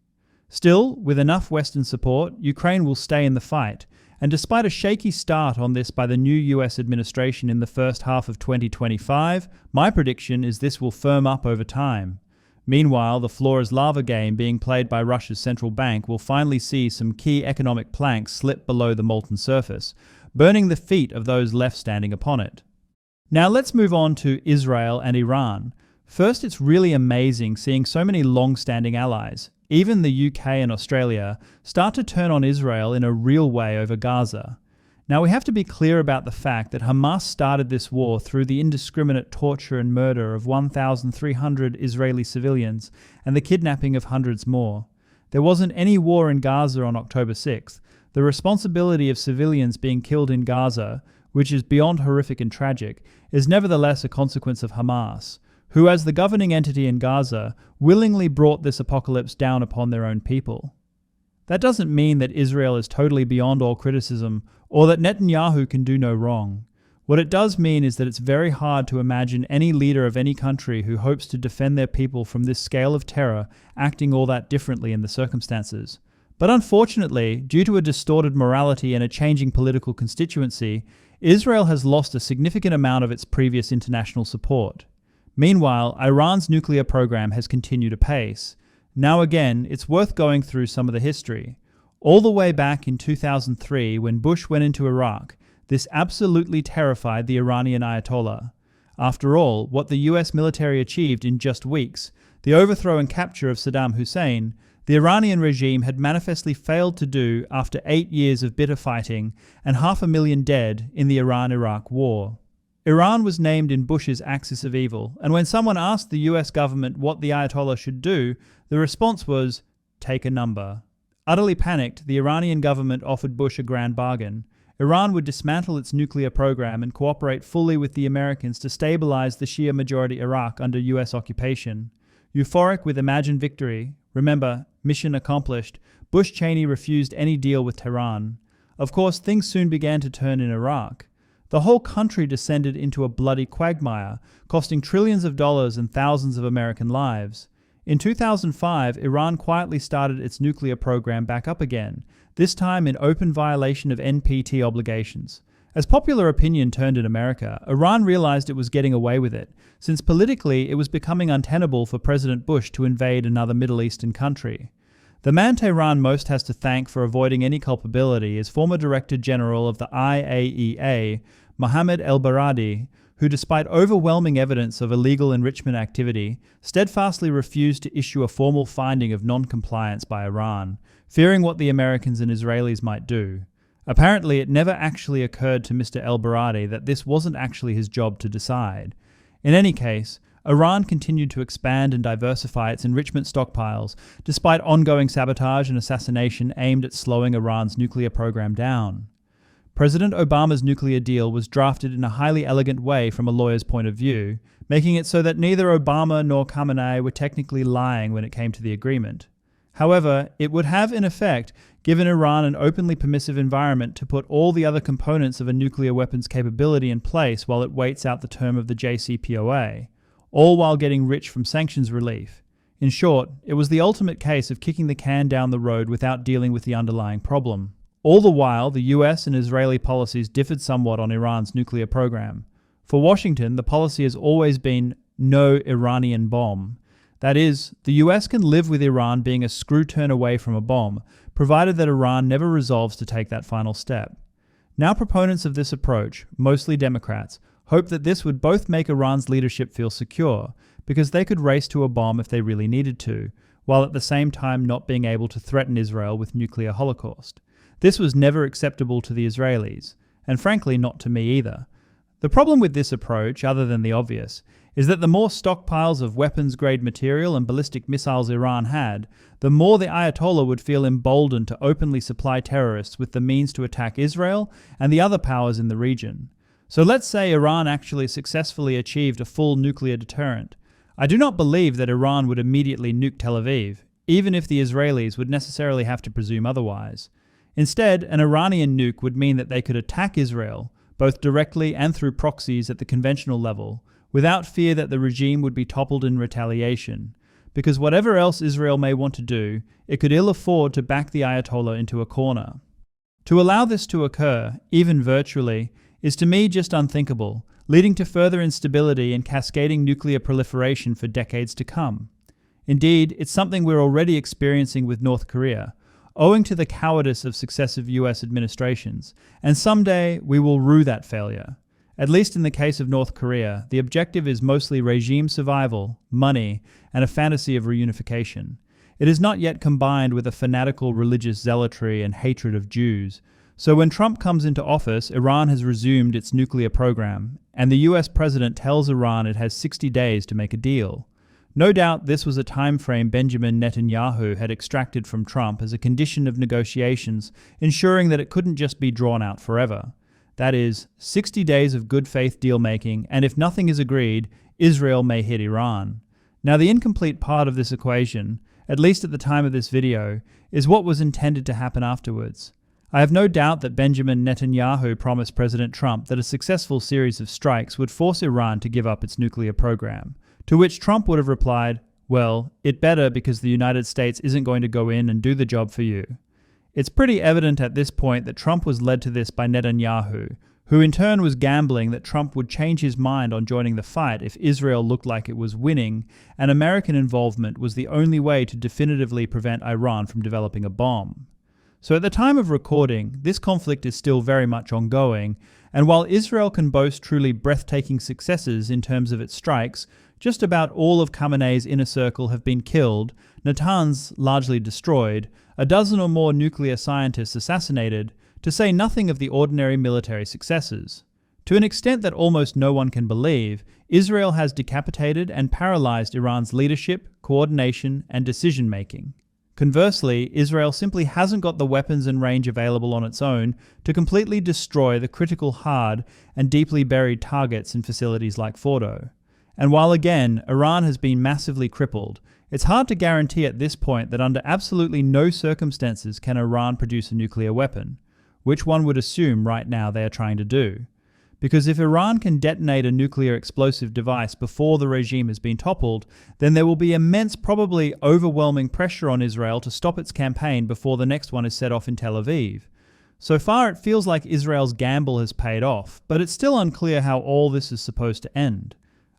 Still, with enough Western support, Ukraine will stay in the fight, and despite a shaky start on this by the new US administration in the first half of 2025, my prediction is this will firm up over time. Meanwhile, the floor is lava game being played by Russia's central bank will finally see some key economic planks slip below the molten surface, burning the feet of those left standing upon it. Now let's move on to Israel and Iran. First, it's really amazing seeing so many long-standing allies, even the UK and Australia, start to turn on Israel in a real way over Gaza. Now we have to be clear about the fact that Hamas started this war through the indiscriminate torture and murder of 1,300 Israeli civilians and the kidnapping of hundreds more. There wasn't any war in Gaza on October 6th. The responsibility of civilians being killed in Gaza, which is beyond horrific and tragic, is nevertheless a consequence of Hamas, who as the governing entity in Gaza willingly brought this apocalypse down upon their own people. That doesn't mean that Israel is totally beyond all criticism or that Netanyahu can do no wrong. What it does mean is that it's very hard to imagine any leader of any country who hopes to defend their people from this scale of terror acting all that differently in the circumstances. But unfortunately, due to a distorted morality and a changing political constituency, Israel has lost a significant amount of its previous international support. Meanwhile, Iran's nuclear program has continued apace. Now again, it's worth going through some of the history. All the way back in 2003, when Bush went into Iraq, this absolutely terrified the Iranian Ayatollah. After all, what the US military achieved in just weeks, the overthrow and capture of Saddam Hussein, the Iranian regime had manifestly failed to do after 8 years of bitter fighting and 500,000 dead in the Iran-Iraq war. Iran was named in Bush's axis of evil, and when someone asked the US government what the Ayatollah should do, the response was, take a number. Utterly panicked, the Iranian government offered Bush a grand bargain. Iran would dismantle its nuclear program and cooperate fully with the Americans to stabilize the Shia-majority Iraq under US occupation. Euphoric with imagined victory, remember, mission accomplished, Bush-Cheney refused any deal with Tehran. Of course, things soon began to turn in Iraq. The whole country descended into a bloody quagmire, costing trillions of dollars and thousands of American lives. In 2005, Iran quietly started its nuclear program back up again, this time in open violation of NPT obligations. As popular opinion turned in America, Iran realized it was getting away with it, since politically it was becoming untenable for President Bush to invade another Middle Eastern country. The man Tehran most has to thank for avoiding any culpability is former Director General of the IAEA, Mohammad El-Baradi, who, despite overwhelming evidence of illegal enrichment activity, steadfastly refused to issue a formal finding of non-compliance by Iran, fearing what the Americans and Israelis might do. Apparently, it never actually occurred to Mr. El-Baradi that this wasn't actually his job to decide. In any case, Iran continued to expand and diversify its enrichment stockpiles, despite ongoing sabotage and assassination aimed at slowing Iran's nuclear program down. President Obama's nuclear deal was drafted in a highly elegant way from a lawyer's point of view, making it so that neither Obama nor Khamenei were technically lying when it came to the agreement. However, it would have, in effect, given Iran an openly permissive environment to put all the other components of a nuclear weapons capability in place while it waits out the term of the JCPOA, all while getting rich from sanctions relief. In short, it was the ultimate case of kicking the can down the road without dealing with the underlying problem. All the while, the US and Israeli policies differed somewhat on Iran's nuclear program. For Washington, the policy has always been no Iranian bomb. That is, the US can live with Iran being a screw turn away from a bomb, provided that Iran never resolves to take that final step. Now proponents of this approach, mostly Democrats, hope that this would both make Iran's leadership feel secure, because they could race to a bomb if they really needed to, while at the same time not being able to threaten Israel with nuclear holocaust. This was never acceptable to the Israelis, and frankly not to me either. The problem with this approach, other than the obvious, is that the more stockpiles of weapons-grade material and ballistic missiles Iran had, the more the Ayatollah would feel emboldened to openly supply terrorists with the means to attack Israel and the other powers in the region. So let's say Iran actually successfully achieved a full nuclear deterrent. I do not believe that Iran would immediately nuke Tel Aviv, even if the Israelis would necessarily have to presume otherwise. Instead, an Iranian nuke would mean that they could attack Israel, both directly and through proxies at the conventional level, without fear that the regime would be toppled in retaliation, because whatever else Israel may want to do, it could ill afford to back the Ayatollah into a corner. To allow this to occur, even virtually, is to me just unthinkable, leading to further instability and cascading nuclear proliferation for decades to come. Indeed, it's something we're already experiencing with North Korea, owing to the cowardice of successive US administrations, and someday we will rue that failure. At least in the case of North Korea, the objective is mostly regime survival, money, and a fantasy of reunification. It is not yet combined with a fanatical religious zealotry and hatred of Jews. So when Trump comes into office, Iran has resumed its nuclear program, and the US president tells Iran it has 60 days to make a deal. No doubt this was a time frame Benjamin Netanyahu had extracted from Trump as a condition of negotiations, ensuring that it couldn't just be drawn out forever. That is, 60 days of good faith deal-making, and if nothing is agreed, Israel may hit Iran. Now the incomplete part of this equation, at least at the time of this video, is what was intended to happen afterwards. I have no doubt that Benjamin Netanyahu promised President Trump that a successful series of strikes would force Iran to give up its nuclear program, to which Trump would have replied, well, it better because the United States isn't going to go in and do the job for you. It's pretty evident at this point that Trump was led to this by Netanyahu, who in turn was gambling that Trump would change his mind on joining the fight if Israel looked like it was winning, and American involvement was the only way to definitively prevent Iran from developing a bomb. So at the time of recording, this conflict is still very much ongoing, and while Israel can boast truly breathtaking successes in terms of its strikes, just about all of Khamenei's inner circle have been killed, Natanz largely destroyed, a dozen or more nuclear scientists assassinated, to say nothing of the ordinary military successes. To an extent that almost no one can believe, Israel has decapitated and paralyzed Iran's leadership, coordination, and decision-making. Conversely, Israel simply hasn't got the weapons and range available on its own to completely destroy the critical hard and deeply buried targets in facilities like Fordo. And while again, Iran has been massively crippled, it's hard to guarantee at this point that under absolutely no circumstances can Iran produce a nuclear weapon, which one would assume right now they are trying to do. Because if Iran can detonate a nuclear explosive device before the regime has been toppled, then there will be immense, probably overwhelming pressure on Israel to stop its campaign before the next one is set off in Tel Aviv. So far it feels like Israel's gamble has paid off, but it's still unclear how all this is supposed to end.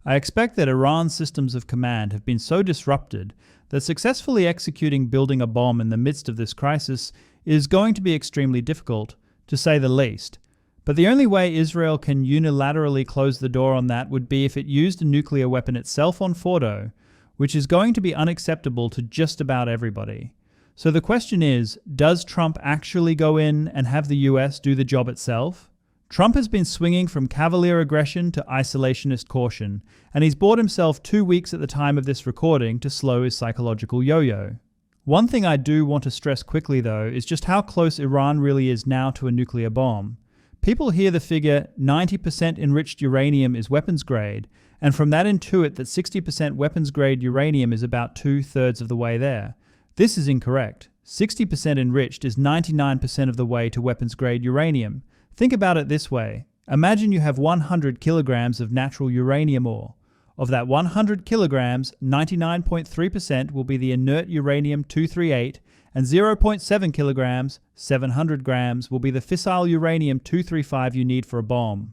I expect that Iran's systems of command have been so disrupted that successfully executing building a bomb in the midst of this crisis is going to be extremely difficult, to say the least. But the only way Israel can unilaterally close the door on that would be if it used a nuclear weapon itself on Fordo, which is going to be unacceptable to just about everybody. So the question is, does Trump actually go in and have the US do the job itself? Trump has been swinging from cavalier aggression to isolationist caution, and he's bought himself 2 weeks at the time of this recording to slow his psychological yo-yo. One thing I do want to stress quickly, though, is just how close Iran really is now to a nuclear bomb. People hear the figure 90% enriched uranium is weapons grade, and from that intuit that 60% weapons grade uranium is about 2/3 of the way there. This is incorrect. 60% enriched is 99% of the way to weapons grade uranium. Think about it this way. Imagine you have 100 kilograms of natural uranium ore. Of that 100 kilograms, 99.3% will be the inert uranium-238, and 0.7 kilograms, 700 grams, will be the fissile uranium-235 you need for a bomb.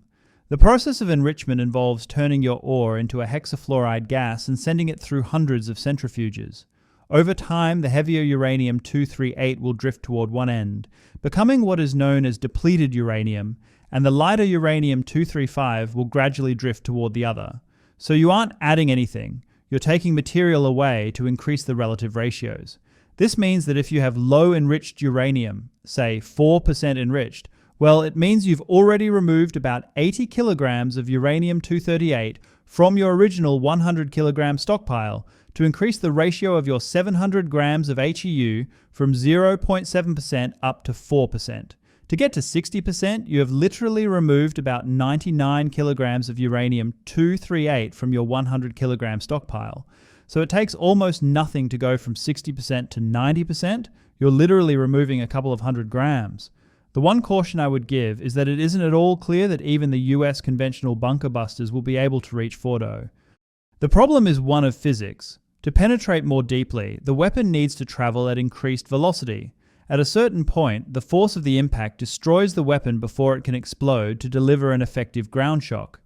The process of enrichment involves turning your ore into a hexafluoride gas and sending it through hundreds of centrifuges. Over time, the heavier uranium-238 will drift toward one end, becoming what is known as depleted uranium, and the lighter uranium-235 will gradually drift toward the other. So you aren't adding anything, you're taking material away to increase the relative ratios. This means that if you have low enriched uranium, say 4% enriched, well, it means you've already removed about 80 kilograms of uranium-238 from your original 100 kilogram stockpile to increase the ratio of your 700 grams of HEU from 0.7% up to 4%. To get to 60%, you have literally removed about 99 kilograms of uranium-238 from your 100 kilogram stockpile. So it takes almost nothing to go from 60% to 90%. You're literally removing a couple of hundred grams. The one caution I would give is that it isn't at all clear that even the US conventional bunker busters will be able to reach Fordo. The problem is one of physics. To penetrate more deeply, the weapon needs to travel at increased velocity. At a certain point, the force of the impact destroys the weapon before it can explode to deliver an effective ground shock.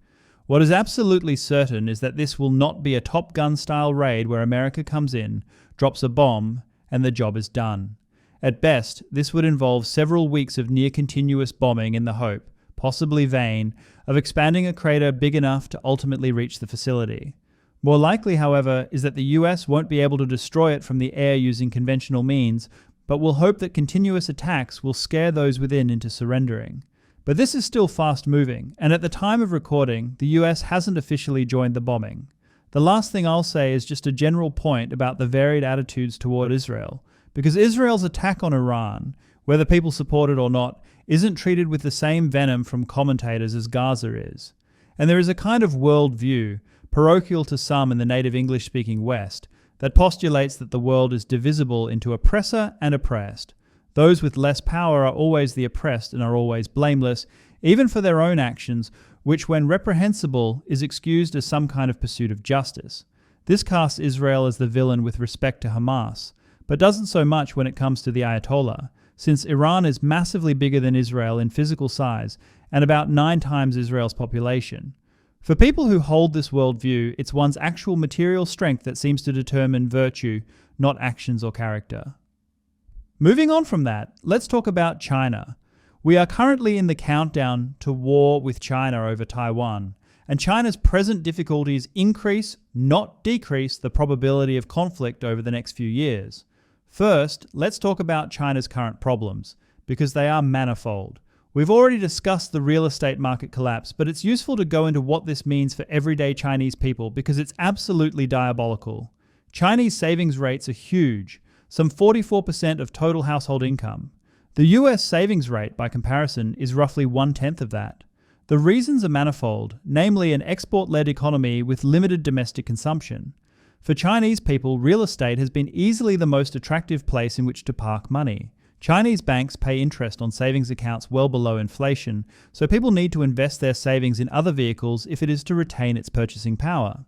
What is absolutely certain is that this will not be a Top Gun-style raid where America comes in, drops a bomb, and the job is done. At best, this would involve several weeks of near-continuous bombing in the hope, possibly vain, of expanding a crater big enough to ultimately reach the facility. More likely, however, is that the US won't be able to destroy it from the air using conventional means, but will hope that continuous attacks will scare those within into surrendering. But this is still fast-moving, and at the time of recording, the US hasn't officially joined the bombing. The last thing I'll say is just a general point about the varied attitudes toward Israel, because Israel's attack on Iran, whether people support it or not, isn't treated with the same venom from commentators as Gaza is. And there is a kind of worldview, parochial to some in the native English-speaking West, that postulates that the world is divisible into oppressor and oppressed. Those with less power are always the oppressed and are always blameless, even for their own actions, which when reprehensible is excused as some kind of pursuit of justice. This casts Israel as the villain with respect to Hamas, but doesn't so much when it comes to the Ayatollah, since Iran is massively bigger than Israel in physical size and about 9 times Israel's population. For people who hold this worldview, it's one's actual material strength that seems to determine virtue, not actions or character. Moving on from that, let's talk about China. We are currently in the countdown to war with China over Taiwan, and China's present difficulties increase, not decrease, the probability of conflict over the next few years. First, let's talk about China's current problems, because they are manifold. We've already discussed the real estate market collapse, but it's useful to go into what this means for everyday Chinese people because it's absolutely diabolical. Chinese savings rates are huge, some 44% of total household income. The US savings rate, by comparison, is roughly 1/10 of that. The reasons are manifold, namely an export-led economy with limited domestic consumption. For Chinese people, real estate has been easily the most attractive place in which to park money. Chinese banks pay interest on savings accounts well below inflation, so people need to invest their savings in other vehicles if it is to retain its purchasing power.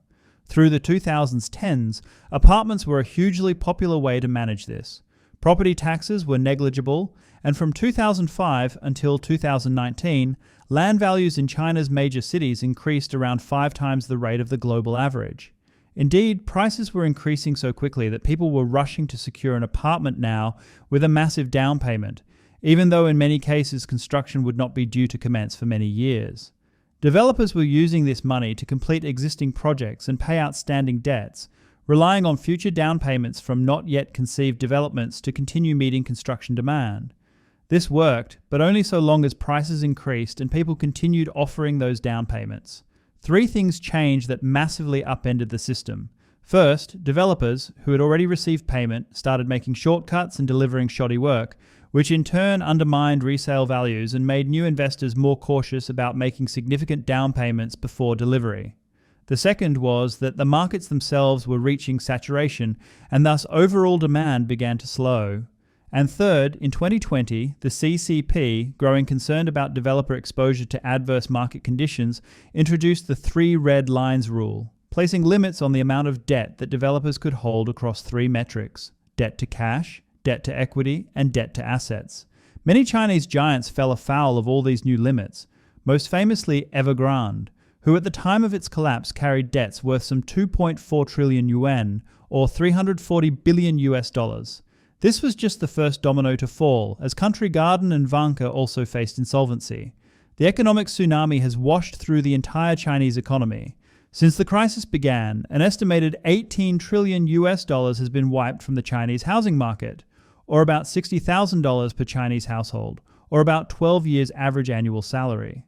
Through the 2010s, apartments were a hugely popular way to manage this. Property taxes were negligible, and from 2005 until 2019, land values in China's major cities increased around 5 times the rate of the global average. Indeed, prices were increasing so quickly that people were rushing to secure an apartment now with a massive down payment. even though in many cases construction would not be due to commence for many years. Developers were using this money to complete existing projects and pay outstanding debts, relying on future down payments from not yet conceived developments to continue meeting construction demand. This worked, but only so long as prices increased and people continued offering those down payments. Three things changed that massively upended the system. First, developers, who had already received payment, started making shortcuts and delivering shoddy work, which in turn undermined resale values and made new investors more cautious about making significant down payments before delivery. The second was that the markets themselves were reaching saturation, and thus overall demand began to slow. And third, in 2020, the CCP, growing concerned about developer exposure to adverse market conditions, introduced the 3 red lines rule, placing limits on the amount of debt that developers could hold across 3 metrics: debt to cash, debt to equity, and debt to assets. Many Chinese giants fell afoul of all these new limits, most famously Evergrande, who at the time of its collapse carried debts worth some 2.4 trillion yuan, or $340 billion US. This was just the first domino to fall, as Country Garden and Vanke also faced insolvency. The economic tsunami has washed through the entire Chinese economy. Since the crisis began, an estimated $18 trillion US has been wiped from the Chinese housing market, or about $60,000 per Chinese household, or about 12 years' average annual salary.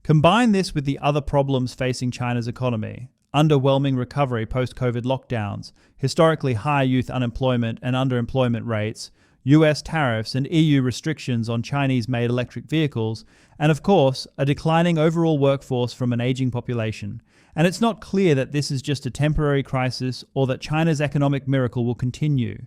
Combine this with the other problems facing China's economy: underwhelming recovery post-COVID lockdowns, historically high youth unemployment and underemployment rates, US tariffs and EU restrictions on Chinese-made electric vehicles, and of course, a declining overall workforce from an aging population. And it's not clear that this is just a temporary crisis or that China's economic miracle will continue.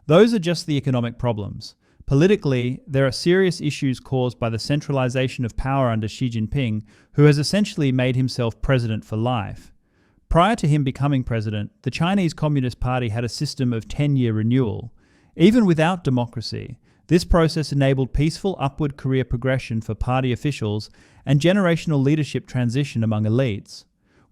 Those are just the economic problems. Politically, there are serious issues caused by the centralization of power under Xi Jinping, who has essentially made himself president for life. Prior to him becoming president, the Chinese Communist Party had a system of 10-year renewal. Even without democracy, this process enabled peaceful upward career progression for party officials and generational leadership transition among elites.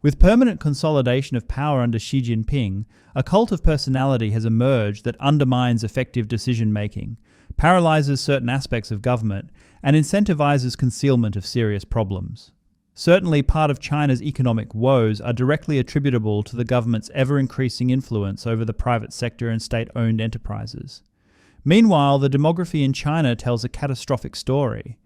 With permanent consolidation of power under Xi Jinping, a cult of personality has emerged that undermines effective decision-making, paralyzes certain aspects of government, and incentivizes concealment of serious problems. Certainly, part of China's economic woes are directly attributable to the government's ever-increasing influence over the private sector and state-owned enterprises. Meanwhile, the demography in China tells a catastrophic story.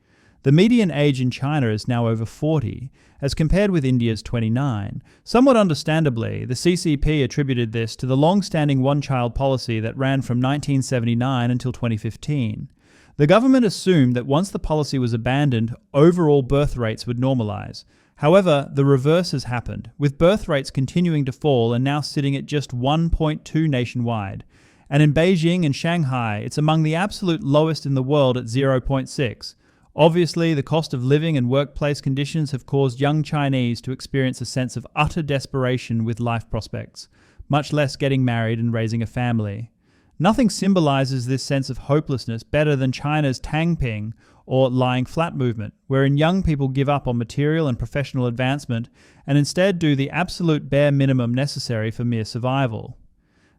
The median age in China is now over 40, as compared with India's 29. Somewhat understandably, the CCP attributed this to the long-standing one-child policy that ran from 1979 until 2015. The government assumed that once the policy was abandoned, overall birth rates would normalize. However, the reverse has happened, with birth rates continuing to fall and now sitting at just 1.2 nationwide. And in Beijing and Shanghai, it's among the absolute lowest in the world at 0.6. Obviously, the cost of living and workplace conditions have caused young Chinese to experience a sense of utter desperation with life prospects, much less getting married and raising a family. Nothing symbolizes this sense of hopelessness better than China's Tangping, or lying flat movement, wherein young people give up on material and professional advancement and instead do the absolute bare minimum necessary for mere survival.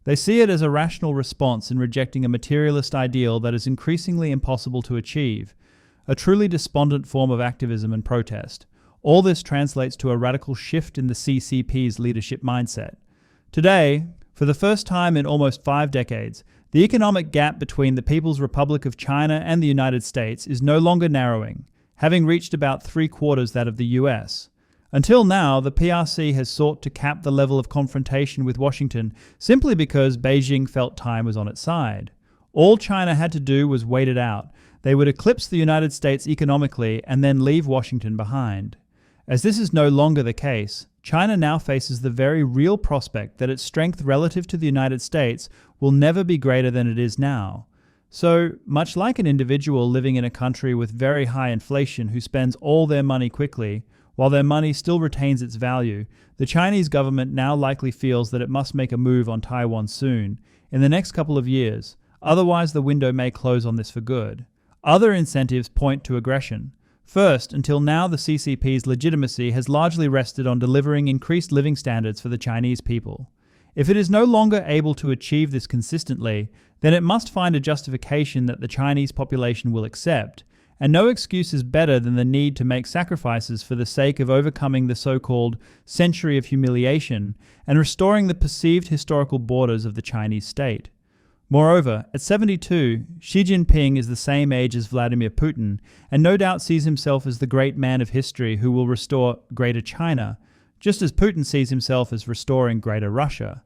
They see it as a rational response in rejecting a materialist ideal that is increasingly impossible to achieve, a truly despondent form of activism and protest. All this translates to a radical shift in the CCP's leadership mindset. Today, for the first time in almost 5 decades, the economic gap between the People's Republic of China and the United States is no longer narrowing, having reached about 3/4 that of the US. Until now, the PRC has sought to cap the level of confrontation with Washington simply because Beijing felt time was on its side. All China had to do was wait it out. They would eclipse the United States economically and then leave Washington behind. As this is no longer the case, China now faces the very real prospect that its strength relative to the United States will never be greater than it is now. So, much like an individual living in a country with very high inflation who spends all their money quickly, while their money still retains its value, the Chinese government now likely feels that it must make a move on Taiwan soon, in the next couple of years, otherwise the window may close on this for good. Other incentives point to aggression. First, until now the CCP's legitimacy has largely rested on delivering increased living standards for the Chinese people. If it is no longer able to achieve this consistently, then it must find a justification that the Chinese population will accept, and no excuse is better than the need to make sacrifices for the sake of overcoming the so-called century of humiliation and restoring the perceived historical borders of the Chinese state. Moreover, at 72, Xi Jinping is the same age as Vladimir Putin, and no doubt sees himself as the great man of history who will restore Greater China, just as Putin sees himself as restoring Greater Russia.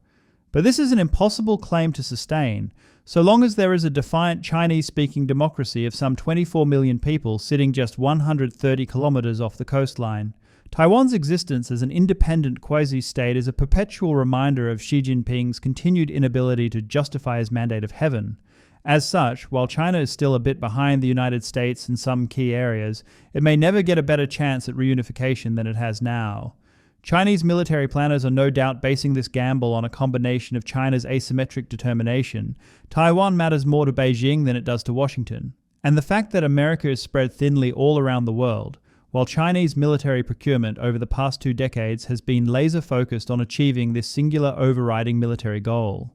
But this is an impossible claim to sustain, so long as there is a defiant Chinese-speaking democracy of some 24 million people sitting just 130 kilometers off the coastline. Taiwan's existence as an independent quasi-state is a perpetual reminder of Xi Jinping's continued inability to justify his mandate of heaven. As such, while China is still a bit behind the United States in some key areas, it may never get a better chance at reunification than it has now. Chinese military planners are no doubt basing this gamble on a combination of China's asymmetric determination. Taiwan matters more to Beijing than it does to Washington, and the fact that America is spread thinly all around the world, while Chinese military procurement over the past 2 decades has been laser-focused on achieving this singular overriding military goal.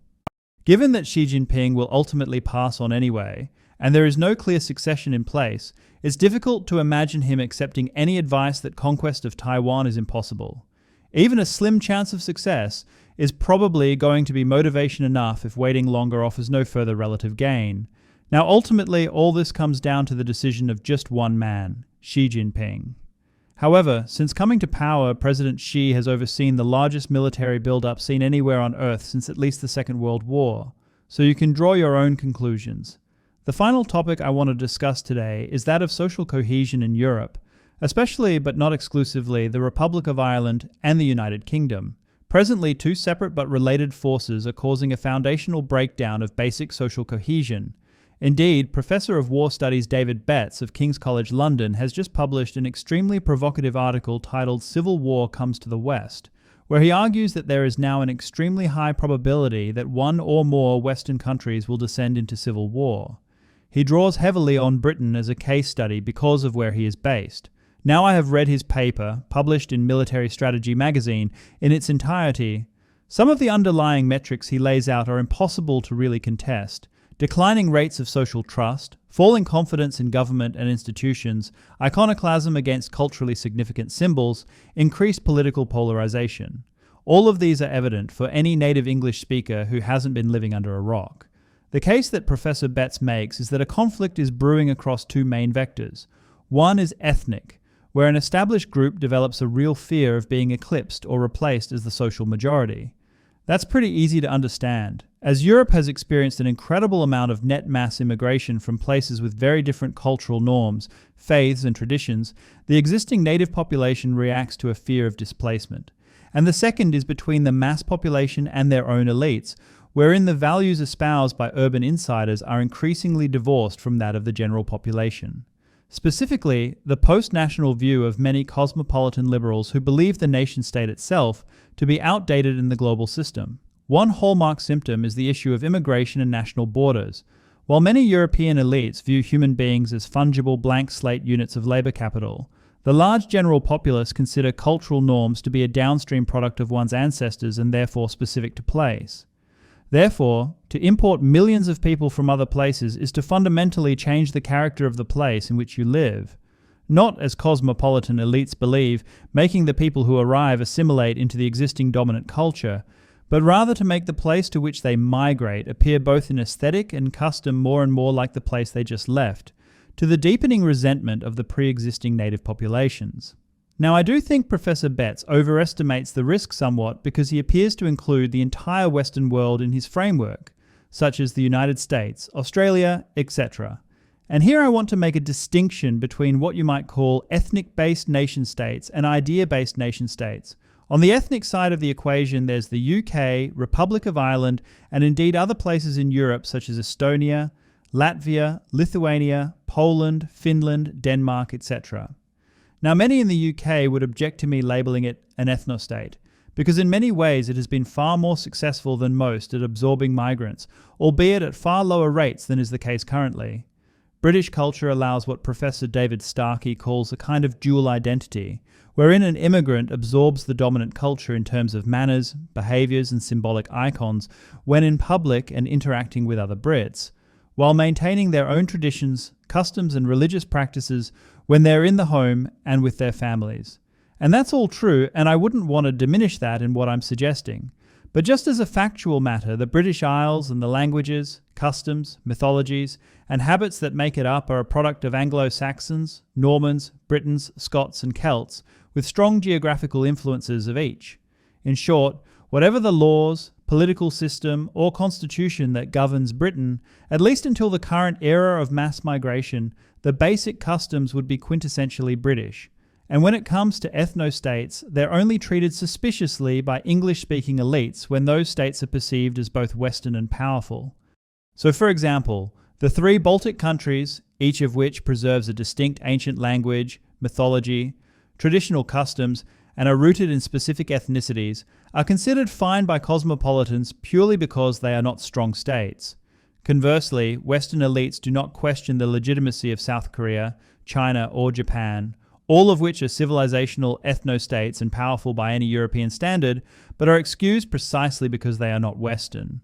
Given that Xi Jinping will ultimately pass on anyway, and there is no clear succession in place, it's difficult to imagine him accepting any advice that conquest of Taiwan is impossible. Even a slim chance of success is probably going to be motivation enough if waiting longer offers no further relative gain. Now ultimately, all this comes down to the decision of just one man, Xi Jinping. However, since coming to power, President Xi has overseen the largest military build-up seen anywhere on Earth since at least the Second World War, so you can draw your own conclusions. The final topic I want to discuss today is that of social cohesion in Europe, especially but not exclusively the Republic of Ireland and the United Kingdom. Presently, 2 separate but related forces are causing a foundational breakdown of basic social cohesion. Indeed, Professor of War Studies David Betts of King's College London has just published an extremely provocative article titled "Civil War Comes to the West," where he argues that there is now an extremely high probability that one or more Western countries will descend into civil war. He draws heavily on Britain as a case study because of where he is based. Now I have read his paper, published in Military Strategy magazine, in its entirety. Some of the underlying metrics he lays out are impossible to really contest. Declining rates of social trust, falling confidence in government and institutions, iconoclasm against culturally significant symbols, increased political polarization. All of these are evident for any native English speaker who hasn't been living under a rock. The case that Professor Betts makes is that a conflict is brewing across 2 main vectors. One is ethnic, where an established group develops a real fear of being eclipsed or replaced as the social majority. That's pretty easy to understand. As Europe has experienced an incredible amount of net mass immigration from places with very different cultural norms, faiths, and traditions, the existing native population reacts to a fear of displacement. And the second is between the mass population and their own elites, wherein the values espoused by urban insiders are increasingly divorced from that of the general population. Specifically, the post-national view of many cosmopolitan liberals who believe the nation-state itself to be outdated in the global system. One hallmark symptom is the issue of immigration and national borders. While many European elites view human beings as fungible blank slate units of labor capital, the large general populace consider cultural norms to be a downstream product of one's ancestors and therefore specific to place. Therefore, to import millions of people from other places is to fundamentally change the character of the place in which you live. Not, as cosmopolitan elites believe, making the people who arrive assimilate into the existing dominant culture, but rather to make the place to which they migrate appear both in aesthetic and custom more and more like the place they just left, to the deepening resentment of the pre-existing native populations. Now, I do think Professor Betts overestimates the risk somewhat because he appears to include the entire Western world in his framework, such as the United States, Australia, etc. And here I want to make a distinction between what you might call ethnic-based nation-states and idea-based nation-states. On the ethnic side of the equation, there's the UK, Republic of Ireland, and indeed other places in Europe such as Estonia, Latvia, Lithuania, Poland, Finland, Denmark, etc. Now, many in the UK would object to me labeling it an ethnostate, because in many ways it has been far more successful than most at absorbing migrants, albeit at far lower rates than is the case currently. British culture allows what Professor David Starkey calls a kind of dual identity, wherein an immigrant absorbs the dominant culture in terms of manners, behaviours and symbolic icons when in public and interacting with other Brits, while maintaining their own traditions, customs and religious practices when they're in the home and with their families. And that's all true, and I wouldn't want to diminish that in what I'm suggesting. But just as a factual matter, the British Isles and the languages, customs, mythologies, and habits that make it up are a product of Anglo-Saxons, Normans, Britons, Scots and Celts, with strong geographical influences of each. In short, whatever the laws, political system, or constitution that governs Britain, at least until the current era of mass migration, the basic customs would be quintessentially British. And when it comes to ethno-states, they're only treated suspiciously by English-speaking elites when those states are perceived as both Western and powerful. So for example, the 3 Baltic countries, each of which preserves a distinct ancient language, mythology, traditional customs, and are rooted in specific ethnicities, are considered fine by cosmopolitans purely because they are not strong states. Conversely, Western elites do not question the legitimacy of South Korea, China, or Japan, all of which are civilizational ethno-states and powerful by any European standard, but are excused precisely because they are not Western.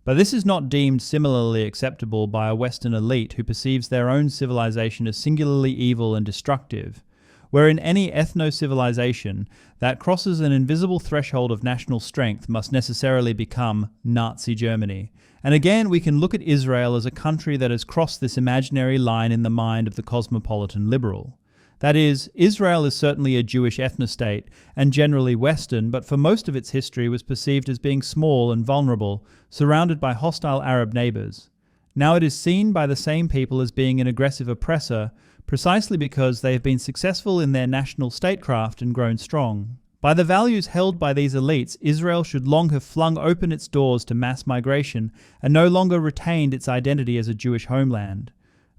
But this is not deemed similarly acceptable by a Western elite who perceives their own civilization as singularly evil and destructive, where in any ethno-civilization that crosses an invisible threshold of national strength must necessarily become Nazi Germany. And again, we can look at Israel as a country that has crossed this imaginary line in the mind of the cosmopolitan liberal. That is, Israel is certainly a Jewish ethnostate and generally Western, but for most of its history was perceived as being small and vulnerable, surrounded by hostile Arab neighbors. Now it is seen by the same people as being an aggressive oppressor, precisely because they have been successful in their national statecraft and grown strong. By the values held by these elites, Israel should long have flung open its doors to mass migration and no longer retained its identity as a Jewish homeland.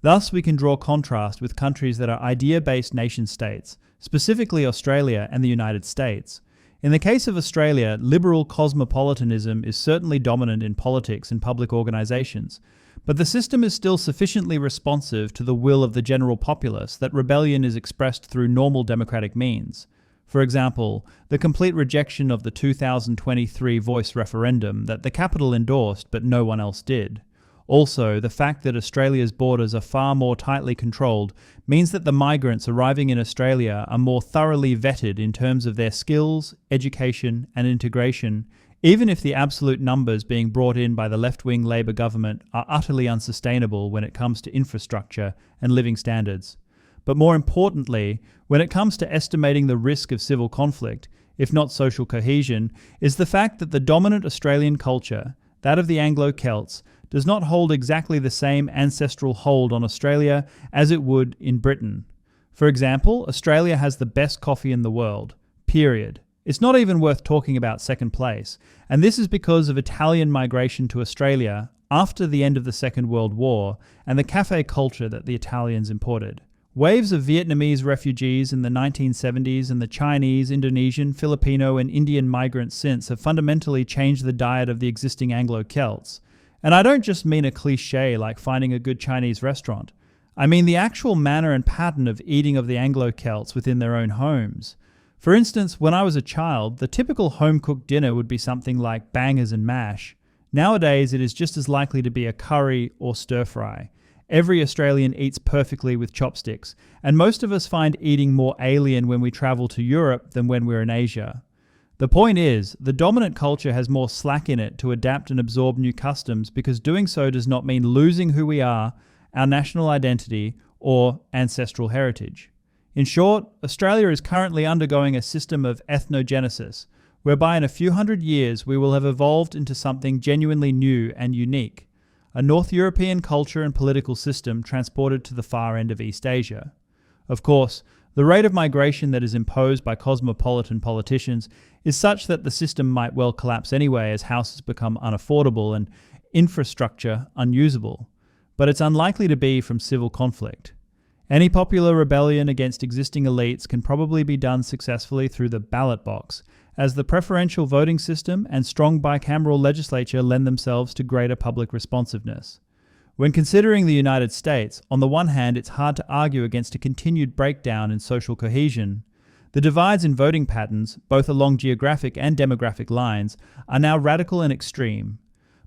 Thus, we can draw contrast with countries that are idea-based nation-states, specifically Australia and the United States. In the case of Australia, liberal cosmopolitanism is certainly dominant in politics and public organisations, but the system is still sufficiently responsive to the will of the general populace that rebellion is expressed through normal democratic means. For example, the complete rejection of the 2023 voice referendum that the capital endorsed but no one else did. Also, the fact that Australia's borders are far more tightly controlled means that the migrants arriving in Australia are more thoroughly vetted in terms of their skills, education and integration, even if the absolute numbers being brought in by the left-wing Labor government are utterly unsustainable when it comes to infrastructure and living standards. But more importantly, when it comes to estimating the risk of civil conflict, if not social cohesion, is the fact that the dominant Australian culture, that of the Anglo-Celts, does not hold exactly the same ancestral hold on Australia as it would in Britain. For example, Australia has the best coffee in the world, period. It's not even worth talking about second place, and this is because of Italian migration to Australia after the end of the Second World War and the cafe culture that the Italians imported. Waves of Vietnamese refugees in the 1970s and the Chinese, Indonesian, Filipino and Indian migrants since have fundamentally changed the diet of the existing Anglo-Celts. And I don't just mean a cliché like finding a good Chinese restaurant. I mean the actual manner and pattern of eating of the Anglo-Celts within their own homes. For instance, when I was a child, the typical home-cooked dinner would be something like bangers and mash. Nowadays, it is just as likely to be a curry or stir-fry. Every Australian eats perfectly with chopsticks, and most of us find eating more alien when we travel to Europe than when we're in Asia. The point is, the dominant culture has more slack in it to adapt and absorb new customs because doing so does not mean losing who we are, our national identity, or ancestral heritage. In short, Australia is currently undergoing a system of ethnogenesis, whereby in a few hundred years we will have evolved into something genuinely new and unique, a North European culture and political system transported to the far end of East Asia. Of course, the rate of migration that is imposed by cosmopolitan politicians is such that the system might well collapse anyway as houses become unaffordable and infrastructure unusable, but it's unlikely to be from civil conflict. Any popular rebellion against existing elites can probably be done successfully through the ballot box, as the preferential voting system and strong bicameral legislature lend themselves to greater public responsiveness. When considering the United States, on the one hand, it's hard to argue against a continued breakdown in social cohesion. The divides in voting patterns, both along geographic and demographic lines, are now radical and extreme.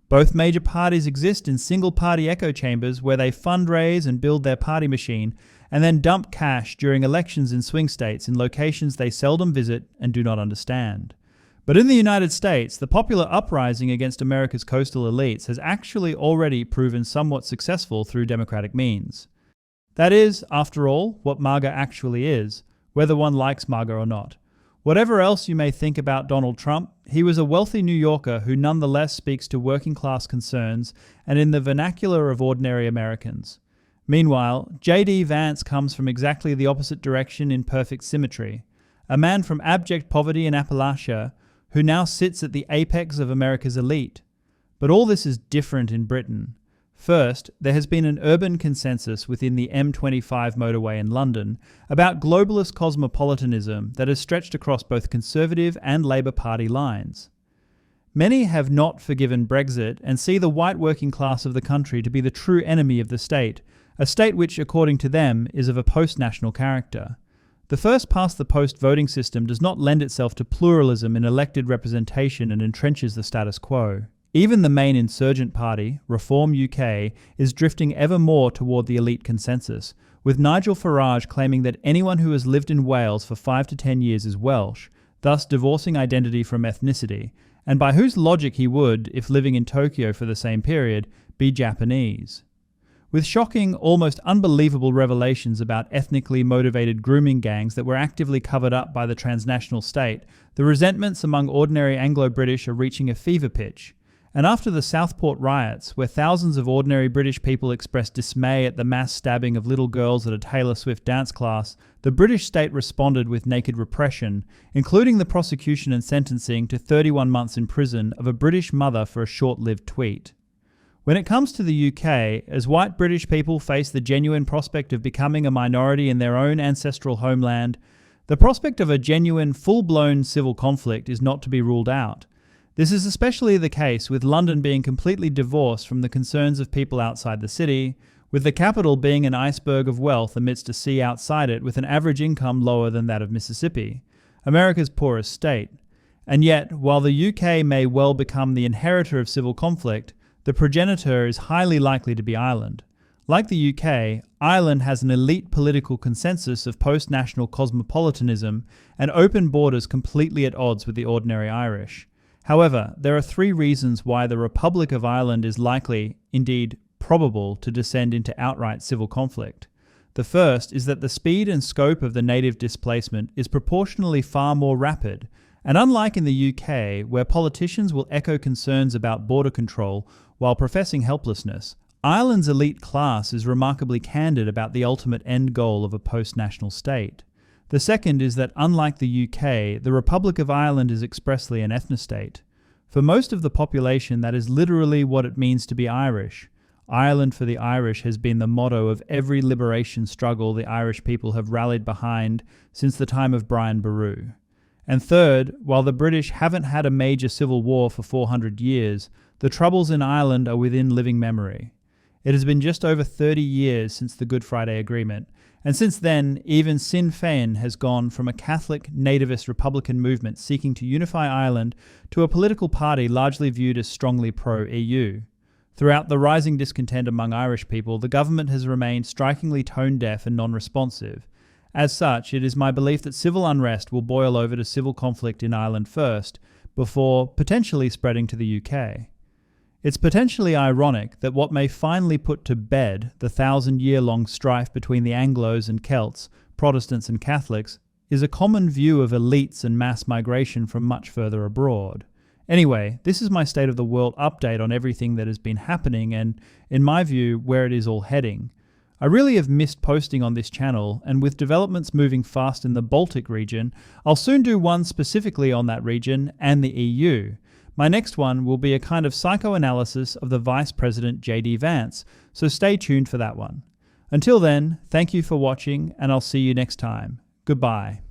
Both major parties exist in single-party echo chambers where they fundraise and build their party machine, and then dump cash during elections in swing states in locations they seldom visit and do not understand. But in the United States, the popular uprising against America's coastal elites has actually already proven somewhat successful through democratic means. That is, after all, what MAGA actually is, whether one likes MAGA or not. Whatever else you may think about Donald Trump, he was a wealthy New Yorker who nonetheless speaks to working-class concerns and in the vernacular of ordinary Americans. Meanwhile, J.D. Vance comes from exactly the opposite direction in perfect symmetry. A man from abject poverty in Appalachia who now sits at the apex of America's elite. But all this is different in Britain. First, there has been an urban consensus within the M25 motorway in London about globalist cosmopolitanism that has stretched across both Conservative and Labour Party lines. Many have not forgiven Brexit and see the white working class of the country to be the true enemy of the state, a state which, according to them, is of a post-national character. The first-past-the-post voting system does not lend itself to pluralism in elected representation and entrenches the status quo. Even the main insurgent party, Reform UK, is drifting ever more toward the elite consensus, with Nigel Farage claiming that anyone who has lived in Wales for 5 to 10 years is Welsh, thus divorcing identity from ethnicity, and by whose logic he would, if living in Tokyo for the same period, be Japanese. With shocking, almost unbelievable revelations about ethnically motivated grooming gangs that were actively covered up by the transnational state, the resentments among ordinary Anglo-British are reaching a fever pitch. And after the Southport riots, where thousands of ordinary British people expressed dismay at the mass stabbing of little girls at a Taylor Swift dance class, the British state responded with naked repression, including the prosecution and sentencing to 31 months in prison of a British mother for a short-lived tweet. When it comes to the UK, as white British people face the genuine prospect of becoming a minority in their own ancestral homeland, the prospect of a genuine, full-blown civil conflict is not to be ruled out. This is especially the case with London being completely divorced from the concerns of people outside the city, with the capital being an iceberg of wealth amidst a sea outside it with an average income lower than that of Mississippi, America's poorest state. And yet, while the UK may well become the inheritor of civil conflict, the progenitor is highly likely to be Ireland. Like the UK, Ireland has an elite political consensus of post-national cosmopolitanism and open borders completely at odds with the ordinary Irish. However, there are 3 reasons why the Republic of Ireland is likely, indeed probable, to descend into outright civil conflict. The first is that the speed and scope of the native displacement is proportionally far more rapid, and unlike in the UK, where politicians will echo concerns about border control while professing helplessness, Ireland's elite class is remarkably candid about the ultimate end goal of a post-national state. The second is that, unlike the UK, the Republic of Ireland is expressly an ethnostate. For most of the population, that is literally what it means to be Irish. Ireland for the Irish has been the motto of every liberation struggle the Irish people have rallied behind since the time of Brian Boru. And third, while the British haven't had a major civil war for 400 years, the troubles in Ireland are within living memory. It has been just over 30 years since the Good Friday Agreement, and since then, even Sinn Féin has gone from a Catholic, nativist Republican movement seeking to unify Ireland to a political party largely viewed as strongly pro-EU. Throughout the rising discontent among Irish people, the government has remained strikingly tone-deaf and non-responsive. As such, it is my belief that civil unrest will boil over to civil conflict in Ireland first, before potentially spreading to the UK. It's potentially ironic that what may finally put to bed the 1,000-year-long strife between the Anglos and Celts, Protestants and Catholics, is a common view of elites and mass migration from much further abroad. Anyway, this is my State of the World update on everything that has been happening and, in my view, where it is all heading. I really have missed posting on this channel, and with developments moving fast in the Baltic region, I'll soon do one specifically on that region and the EU. My next one will be a kind of psychoanalysis of the Vice President J.D. Vance, so stay tuned for that one. Until then, thank you for watching, and I'll see you next time. Goodbye.